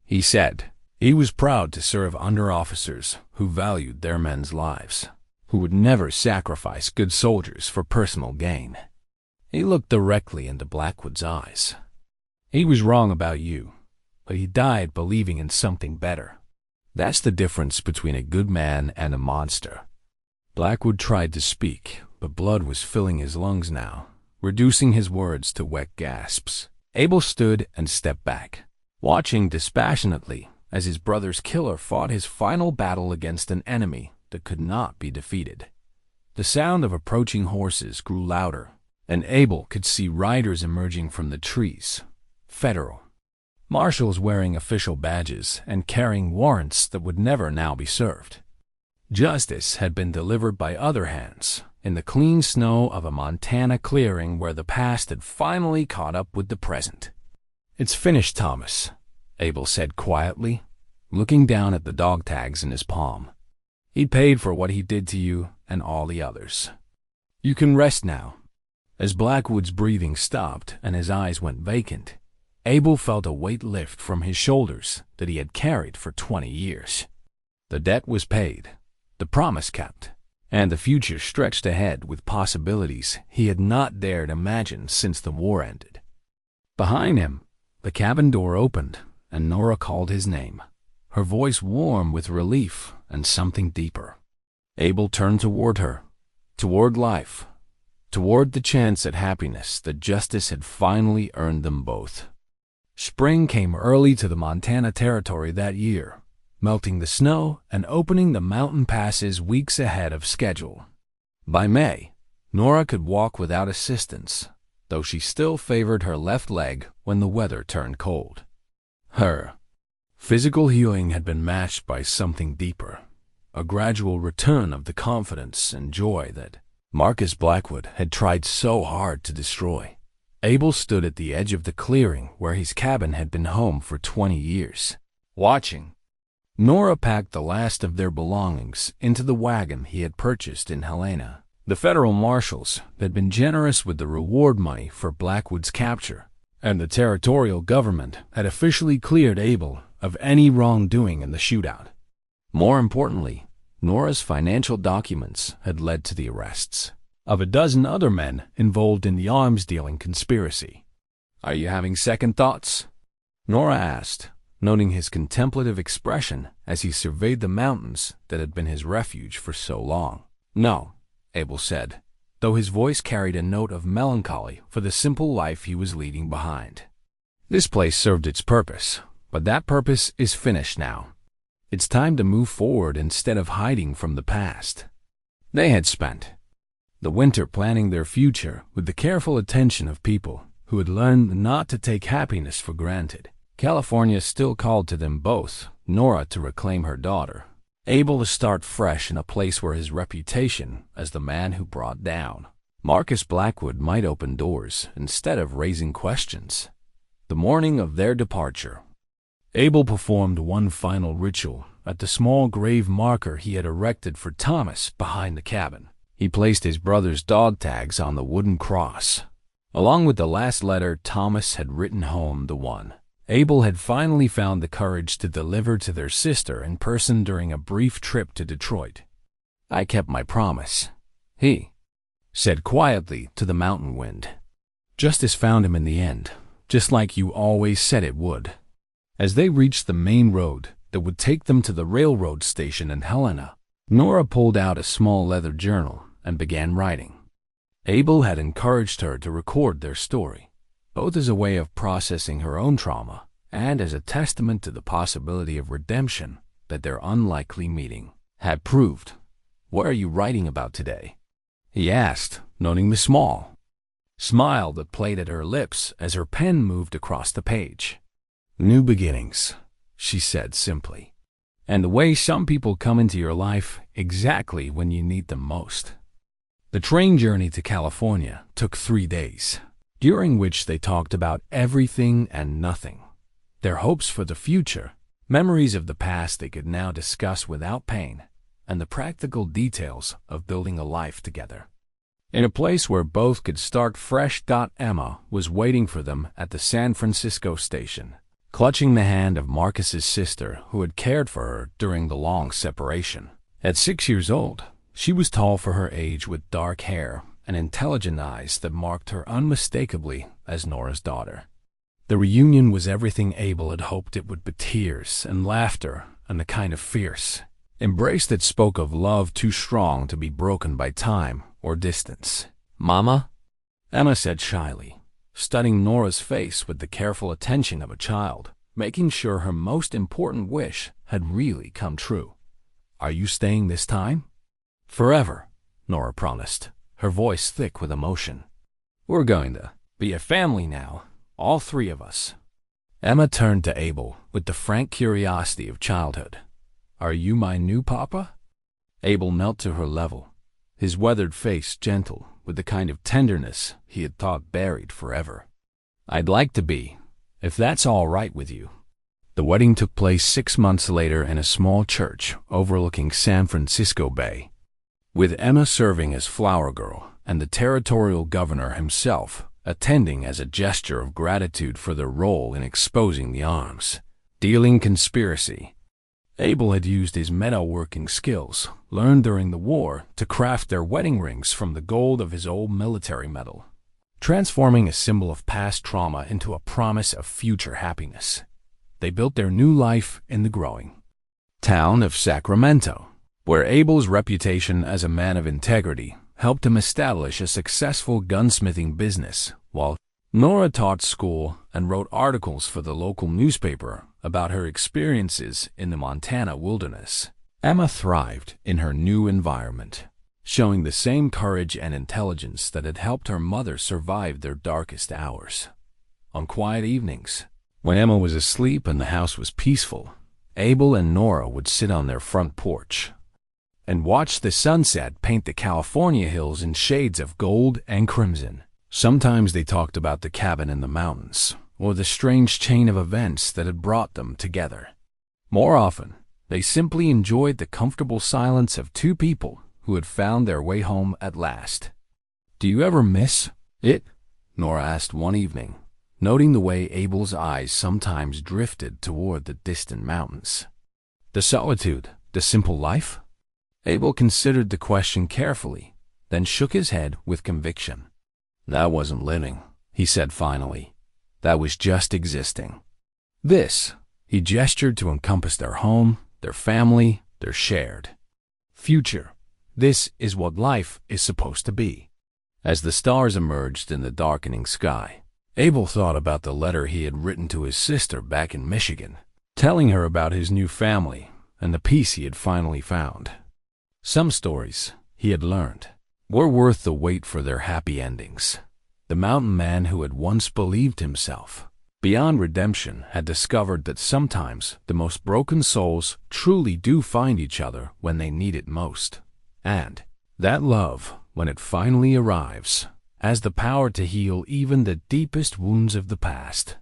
He said he was proud to serve under officers who valued their men's lives, who would never sacrifice good soldiers for personal gain. He looked directly into Blackwood's eyes. "He was wrong about you, but he died believing in something better. That's the difference between a good man and a monster." Blackwood tried to speak, but blood was filling his lungs now, reducing his words to wet gasps. Abel stood and stepped back, watching dispassionately as his brother's killer fought his final battle against an enemy that could not be defeated. The sound of approaching horses grew louder, and Abel could see riders emerging from the trees. Federal marshals wearing official badges and carrying warrants that would never now be served. Justice had been delivered by other hands, in the clean snow of a Montana clearing where the past had finally caught up with the present. "It's finished, Thomas," Abel said quietly, looking down at the dog tags in his palm. "He paid for what he did to you and all the others. You can rest now." As Blackwood's breathing stopped and his eyes went vacant, Abel felt a weight lift from his shoulders that he had carried for 20 years. The debt was paid, the promise kept, and the future stretched ahead with possibilities he had not dared imagine since the war ended. Behind him, the cabin door opened, and Nora called his name, her voice warm with relief and something deeper. Abel turned toward her, toward life, toward the chance at happiness that justice had finally earned them both. Spring came early to the Montana Territory that year, melting the snow and opening the mountain passes weeks ahead of schedule. By May, Nora could walk without assistance, though she still favored her left leg when the weather turned cold. Her physical healing had been matched by something deeper, a gradual return of the confidence and joy that Marcus Blackwood had tried so hard to destroy. Abel stood at the edge of the clearing where his cabin had been home for 20 years, watching. Nora packed the last of their belongings into the wagon he had purchased in Helena. The federal marshals had been generous with the reward money for Blackwood's capture, and the territorial government had officially cleared Abel of any wrongdoing in the shootout. More importantly, Nora's financial documents had led to the arrests of a dozen other men involved in the arms-dealing conspiracy. "Are you having second thoughts?" Nora asked, noting his contemplative expression as he surveyed the mountains that had been his refuge for so long. "No," Abel said, though his voice carried a note of melancholy for the simple life he was leaving behind. "This place served its purpose, but that purpose is finished now. It's time to move forward instead of hiding from the past." They had spent the winter planning their future with the careful attention of people who had learned not to take happiness for granted. California still called to them both, Nora to reclaim her daughter, Abel to start fresh in a place where his reputation as the man who brought down Marcus Blackwood might open doors instead of raising questions. The morning of their departure, Abel performed one final ritual at the small grave marker he had erected for Thomas behind the cabin. He placed his brother's dog tags on the wooden cross, along with the last letter Thomas had written home, the one Abel had finally found the courage to deliver to their sister in person during a brief trip to Detroit. "I kept my promise," he said quietly to the mountain wind. "Justice found him in the end, just like you always said it would." As they reached the main road that would take them to the railroad station in Helena, Nora pulled out a small leather journal and began writing. Abel had encouraged her to record their story, both as a way of processing her own trauma and as a testament to the possibility of redemption that their unlikely meeting had proved. "What are you writing about today?" he asked, noting the small smile that played at her lips as her pen moved across the page. "New beginnings," she said simply, "and the way some people come into your life exactly when you need them most." The train journey to California took 3 days, during which they talked about everything and nothing. Their hopes for the future, memories of the past they could now discuss without pain, and the practical details of building a life together. In a place where both could start fresh, Emma was waiting for them at the San Francisco station, clutching the hand of Marcus's sister who had cared for her during the long separation. At 6 years old, she was tall for her age with dark hair and intelligent eyes that marked her unmistakably as Nora's daughter. The reunion was everything Abel had hoped it would be: tears and laughter and a kind of fierce embrace that spoke of love too strong to be broken by time or distance. "Mama?" Emma said shyly, studying Nora's face with the careful attention of a child, making sure her most important wish had really come true. "Are you staying this time?" "Forever," Nora promised, her voice thick with emotion. "We're going to be a family now, all 3 of us." Emma turned to Abel with the frank curiosity of childhood. "Are you my new papa?" Abel knelt to her level, his weathered face gentle with the kind of tenderness he had thought buried forever. "I'd like to be, if that's all right with you." The wedding took place 6 months later in a small church overlooking San Francisco Bay, with Emma serving as flower girl and the territorial governor himself attending as a gesture of gratitude for their role in exposing the arms dealing conspiracy. Abel had used his metalworking skills, learned during the war, to craft their wedding rings from the gold of his old military medal, transforming a symbol of past trauma into a promise of future happiness. They built their new life in the growing town of Sacramento, where Abel's reputation as a man of integrity helped him establish a successful gunsmithing business, while Nora taught school and wrote articles for the local newspaper about her experiences in the Montana wilderness. Emma thrived in her new environment, showing the same courage and intelligence that had helped her mother survive their darkest hours. On quiet evenings, when Emma was asleep and the house was peaceful, Abel and Nora would sit on their front porch and watch the sunset paint the California hills in shades of gold and crimson. Sometimes they talked about the cabin in the mountains, or the strange chain of events that had brought them together. More often, they simply enjoyed the comfortable silence of 2 people who had found their way home at last. "Do you ever miss it?" Nora asked one evening, noting the way Abel's eyes sometimes drifted toward the distant mountains. "The solitude, the simple life?" Abel considered the question carefully, then shook his head with conviction. "That wasn't living," he said finally. "That was just existing. This," he gestured to encompass their home, their family, their shared future. "This is what life is supposed to be." As the stars emerged in the darkening sky, Abel thought about the letter he had written to his sister back in Michigan, telling her about his new family and the peace he had finally found. Some stories, he had learned, were worth the wait for their happy endings. The mountain man who had once believed himself beyond redemption had discovered that sometimes the most broken souls truly do find each other when they need it most. And that love, when it finally arrives, has the power to heal even the deepest wounds of the past.